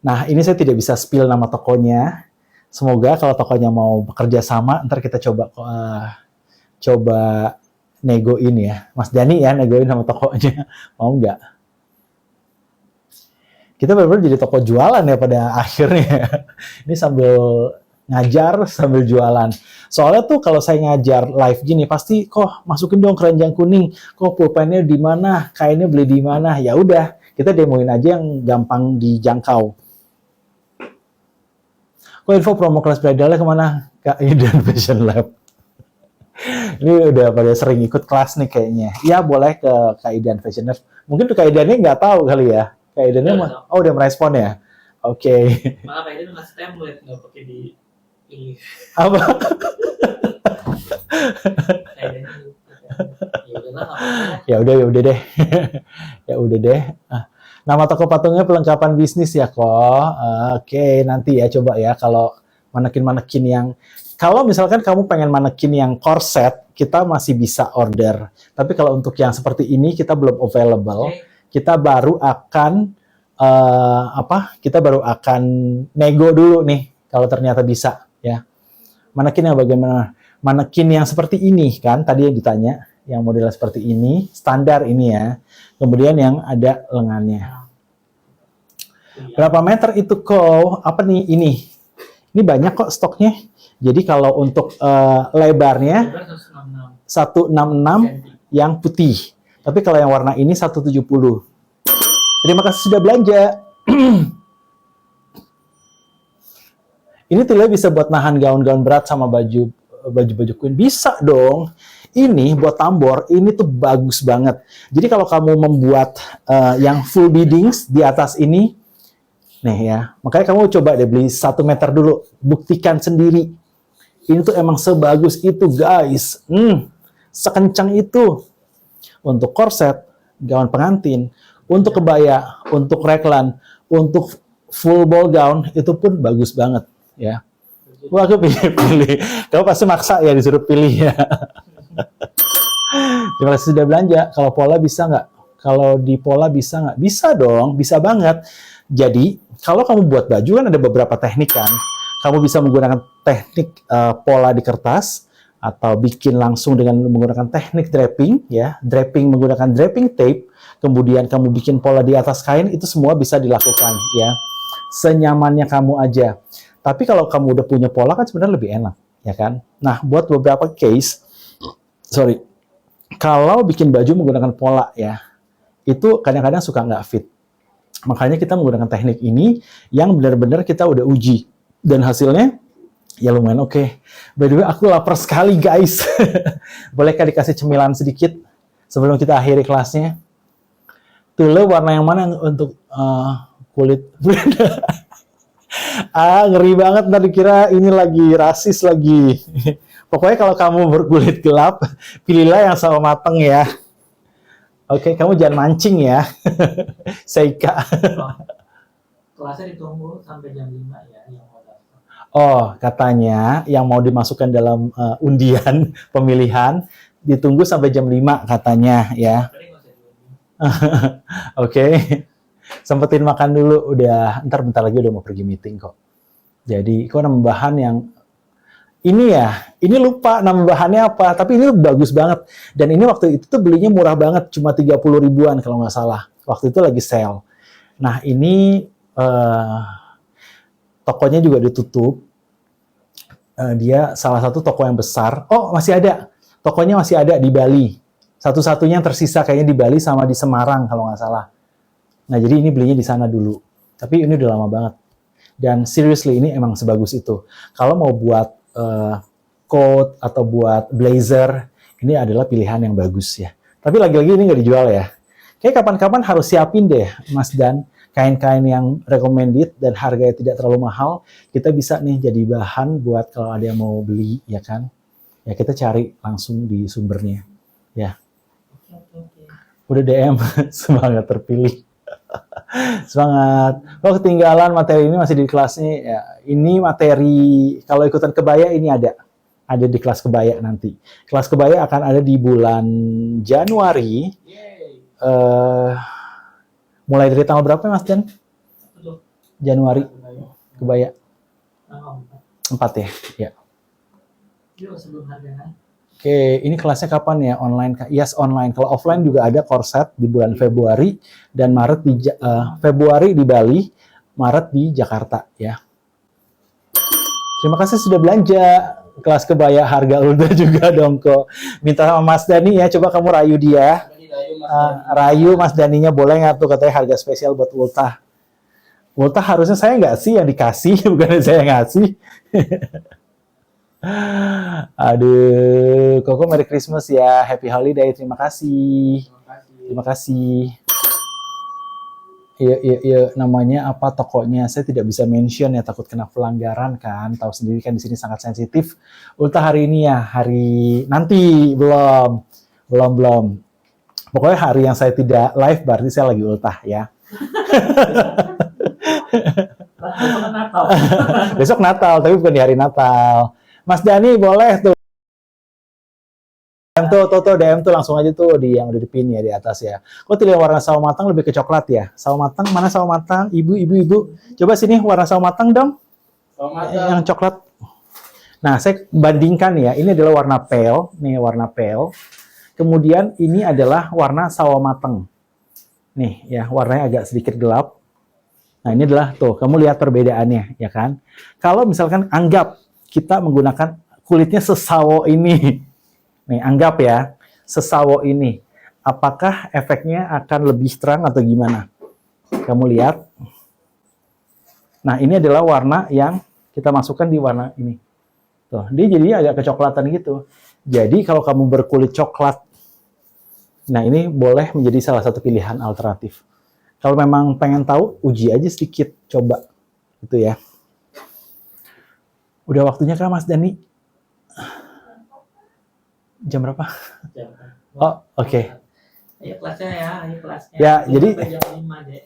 S1: Nah, ini saya tidak bisa spill nama tokonya. Semoga kalau tokonya mau bekerja sama, ntar kita coba negoin ya. Mas Dani ya, negoin sama tokonya. Mau nggak? Kita benar-benar jadi toko jualan ya pada akhirnya. Ini sambil ngajar, sambil jualan. Soalnya tuh kalau saya ngajar live gini, pasti kok masukin dong keranjang kuning. Kok pulpennya di mana? Kainnya beli di mana? Ya udah, kita demoin aja yang gampang dijangkau. Kok info promo kelas bridalnya kemana? Kak Idan Fashion Lab. Ini udah pada sering ikut kelas nih kayaknya. Ya boleh ke Kak Idan Fashion Lab. Mungkin tuh Kak Idannya nggak tahu kali ya. Kak Idannya udah merespon ya? Oke.
S2: Malah Kak Idan ngasih template, nggak pakai di ini.
S1: Apa? Ya udah deh. Ya udah deh. Nama toko patungnya Pelengkapan Bisnis ya kok. Oke, nanti ya coba ya kalau manekin-manekin yang kalau misalkan kamu pengen manekin yang corset, kita masih bisa order. Tapi kalau untuk yang seperti ini kita belum available. Kita baru akan kita baru akan nego dulu nih kalau ternyata bisa ya. Manekin yang bagaimana? Manekin yang seperti ini kan, tadi yang ditanya, yang model seperti ini, standar ini ya. Kemudian yang ada lengannya. Berapa meter itu kok? Apa nih ini? Ini banyak kok stoknya. Jadi kalau untuk lebarnya 166 yang putih. Tapi kalau yang warna ini 170. Terima kasih sudah belanja. Ini tidak bisa buat nahan gaun-gaun berat sama baju queen. Bisa dong. Ini buat tambor, ini tuh bagus banget. Jadi kalau kamu membuat yang full beadings di atas ini, nih ya, makanya kamu coba deh beli 1 meter dulu. Buktikan sendiri. Ini tuh emang sebagus itu guys. Sekencang itu. Untuk korset, gaun pengantin, untuk kebaya, untuk raglan, untuk full ball gown, itu pun bagus banget. Ya, wah aku pilih. Kamu pasti maksa ya disuruh pilih ya. Terima kasih sudah belanja. Kalau pola bisa nggak? Kalau di pola bisa nggak? Bisa dong, bisa banget. Jadi kalau kamu buat baju kan ada beberapa teknik kan. Kamu bisa menggunakan teknik pola di kertas atau bikin langsung dengan menggunakan teknik draping ya. Draping menggunakan draping tape. Kemudian kamu bikin pola di atas kain, itu semua bisa dilakukan ya. Senyamannya kamu aja. Tapi kalau kamu udah punya pola kan sebenarnya lebih enak, ya kan? Nah, buat beberapa case, kalau bikin baju menggunakan pola ya, itu kadang-kadang suka nggak fit. Makanya kita menggunakan teknik ini yang benar-benar kita udah uji. Dan hasilnya ya lumayan oke. By the way, aku lapar sekali guys. Bolehkah dikasih cemilan sedikit sebelum kita akhiri kelasnya? Tule warna yang mana untuk kulit? Ngeri banget, ntar dikira ini lagi rasis lagi. Pokoknya kalau kamu berkulit gelap, pilihlah yang sama mateng ya. Oke, kamu jangan mancing ya. Seika.
S2: Kelasnya ditunggu sampai jam 5 ya yang mau daftar.
S1: Oh, katanya yang mau dimasukkan dalam undian pemilihan ditunggu sampai jam 5 katanya ya. Oke. Sempetin makan dulu, udah bentar lagi udah mau pergi meeting kok. Jadi, kok nama bahan yang ini ya, ini lupa nama bahannya apa, tapi ini bagus banget. Dan ini waktu itu tuh belinya murah banget, cuma 30 ribuan kalau nggak salah. Waktu itu lagi sale. Nah, ini tokonya juga ditutup. Dia salah satu toko yang besar. Oh, masih ada. Tokonya masih ada di Bali. Satu-satunya yang tersisa kayaknya di Bali sama di Semarang kalau nggak salah. Nah, jadi ini belinya di sana dulu. Tapi ini udah lama banget. Dan seriously, ini emang sebagus itu. Kalau mau buat coat atau buat blazer, ini adalah pilihan yang bagus ya. Tapi lagi-lagi ini nggak dijual ya. Kayak kapan-kapan harus siapin deh, Mas Dan, kain-kain yang recommended dan harganya tidak terlalu mahal. Kita bisa nih jadi bahan buat kalau ada yang mau beli, ya kan? Ya kita cari langsung di sumbernya. Ya.
S2: Oke.
S1: Udah DM, semangat terpilih. Semangat. Kalau ketinggalan materi ini masih di kelasnya ya. Ini materi kalau ikutan kebaya ini ada di kelas kebaya nanti. Kelas kebaya akan ada di bulan Januari. Mulai dari tanggal berapa Mas Dan? Januari kebaya. 4 ya. Ya.
S2: Yuk sebelum harga naik.
S1: Oke, ini kelasnya kapan ya? Online? Yes, online. Kalau offline juga ada korset di bulan Februari dan Maret di Februari di Bali, Maret di Jakarta ya. Terima kasih sudah belanja. Kelas kebaya harga ulta juga dong kok. Minta sama Mas Dani ya, coba kamu rayu dia. Rayu Mas Daninya boleh nggak tuh katanya harga spesial buat ulta. Ulta harusnya saya nggak sih yang dikasih, bukan saya yang ngasih. Aduh, Koko Merry Christmas ya, Happy Holiday, terima kasih. Terima kasih. Iya, namanya apa tokonya? Saya tidak bisa mention ya, takut kena pelanggaran kan. Tahu sendiri kan di sini sangat sensitif. Ulta hari ini ya, hari nanti belum. Pokoknya hari yang saya tidak live berarti saya lagi ultah ya.
S2: Besok Natal.
S1: Besok Natal, tapi bukan di hari Natal. Mas Dani boleh tuh. DM tuh langsung aja tuh di yang udah di pin ya di atas ya. Kok tidak warna sawo matang lebih ke coklat ya? Sawo matang mana sawo matang? Ibu. Coba sini warna sawo matang dong.
S3: Sawo matang.
S1: Yang coklat. Nah, saya bandingkan ya, ini adalah warna pale, nih warna pale. Kemudian ini adalah warna sawo mateng. Nih ya, warnanya agak sedikit gelap. Nah, ini adalah tuh, kamu lihat perbedaannya, ya kan? Kalau misalkan anggap kita menggunakan kulitnya sesawo ini. Nih, anggap ya, sesawo ini. Apakah efeknya akan lebih terang atau gimana? Kamu lihat. Nah, ini adalah warna yang kita masukkan di warna ini. Tuh, dia jadinya agak kecoklatan gitu. Jadi kalau kamu berkulit coklat, nah ini boleh menjadi salah satu pilihan alternatif. Kalau memang pengen tahu, uji aja sedikit, coba. Gitu ya. Udah waktunya kah Mas Dani? Jam berapa?
S2: Jam.
S1: Oh, oke.
S2: Ayo kelasnya ya, ayo kelasnya.
S1: Ya, jadi
S2: Sampai jam 5 deh.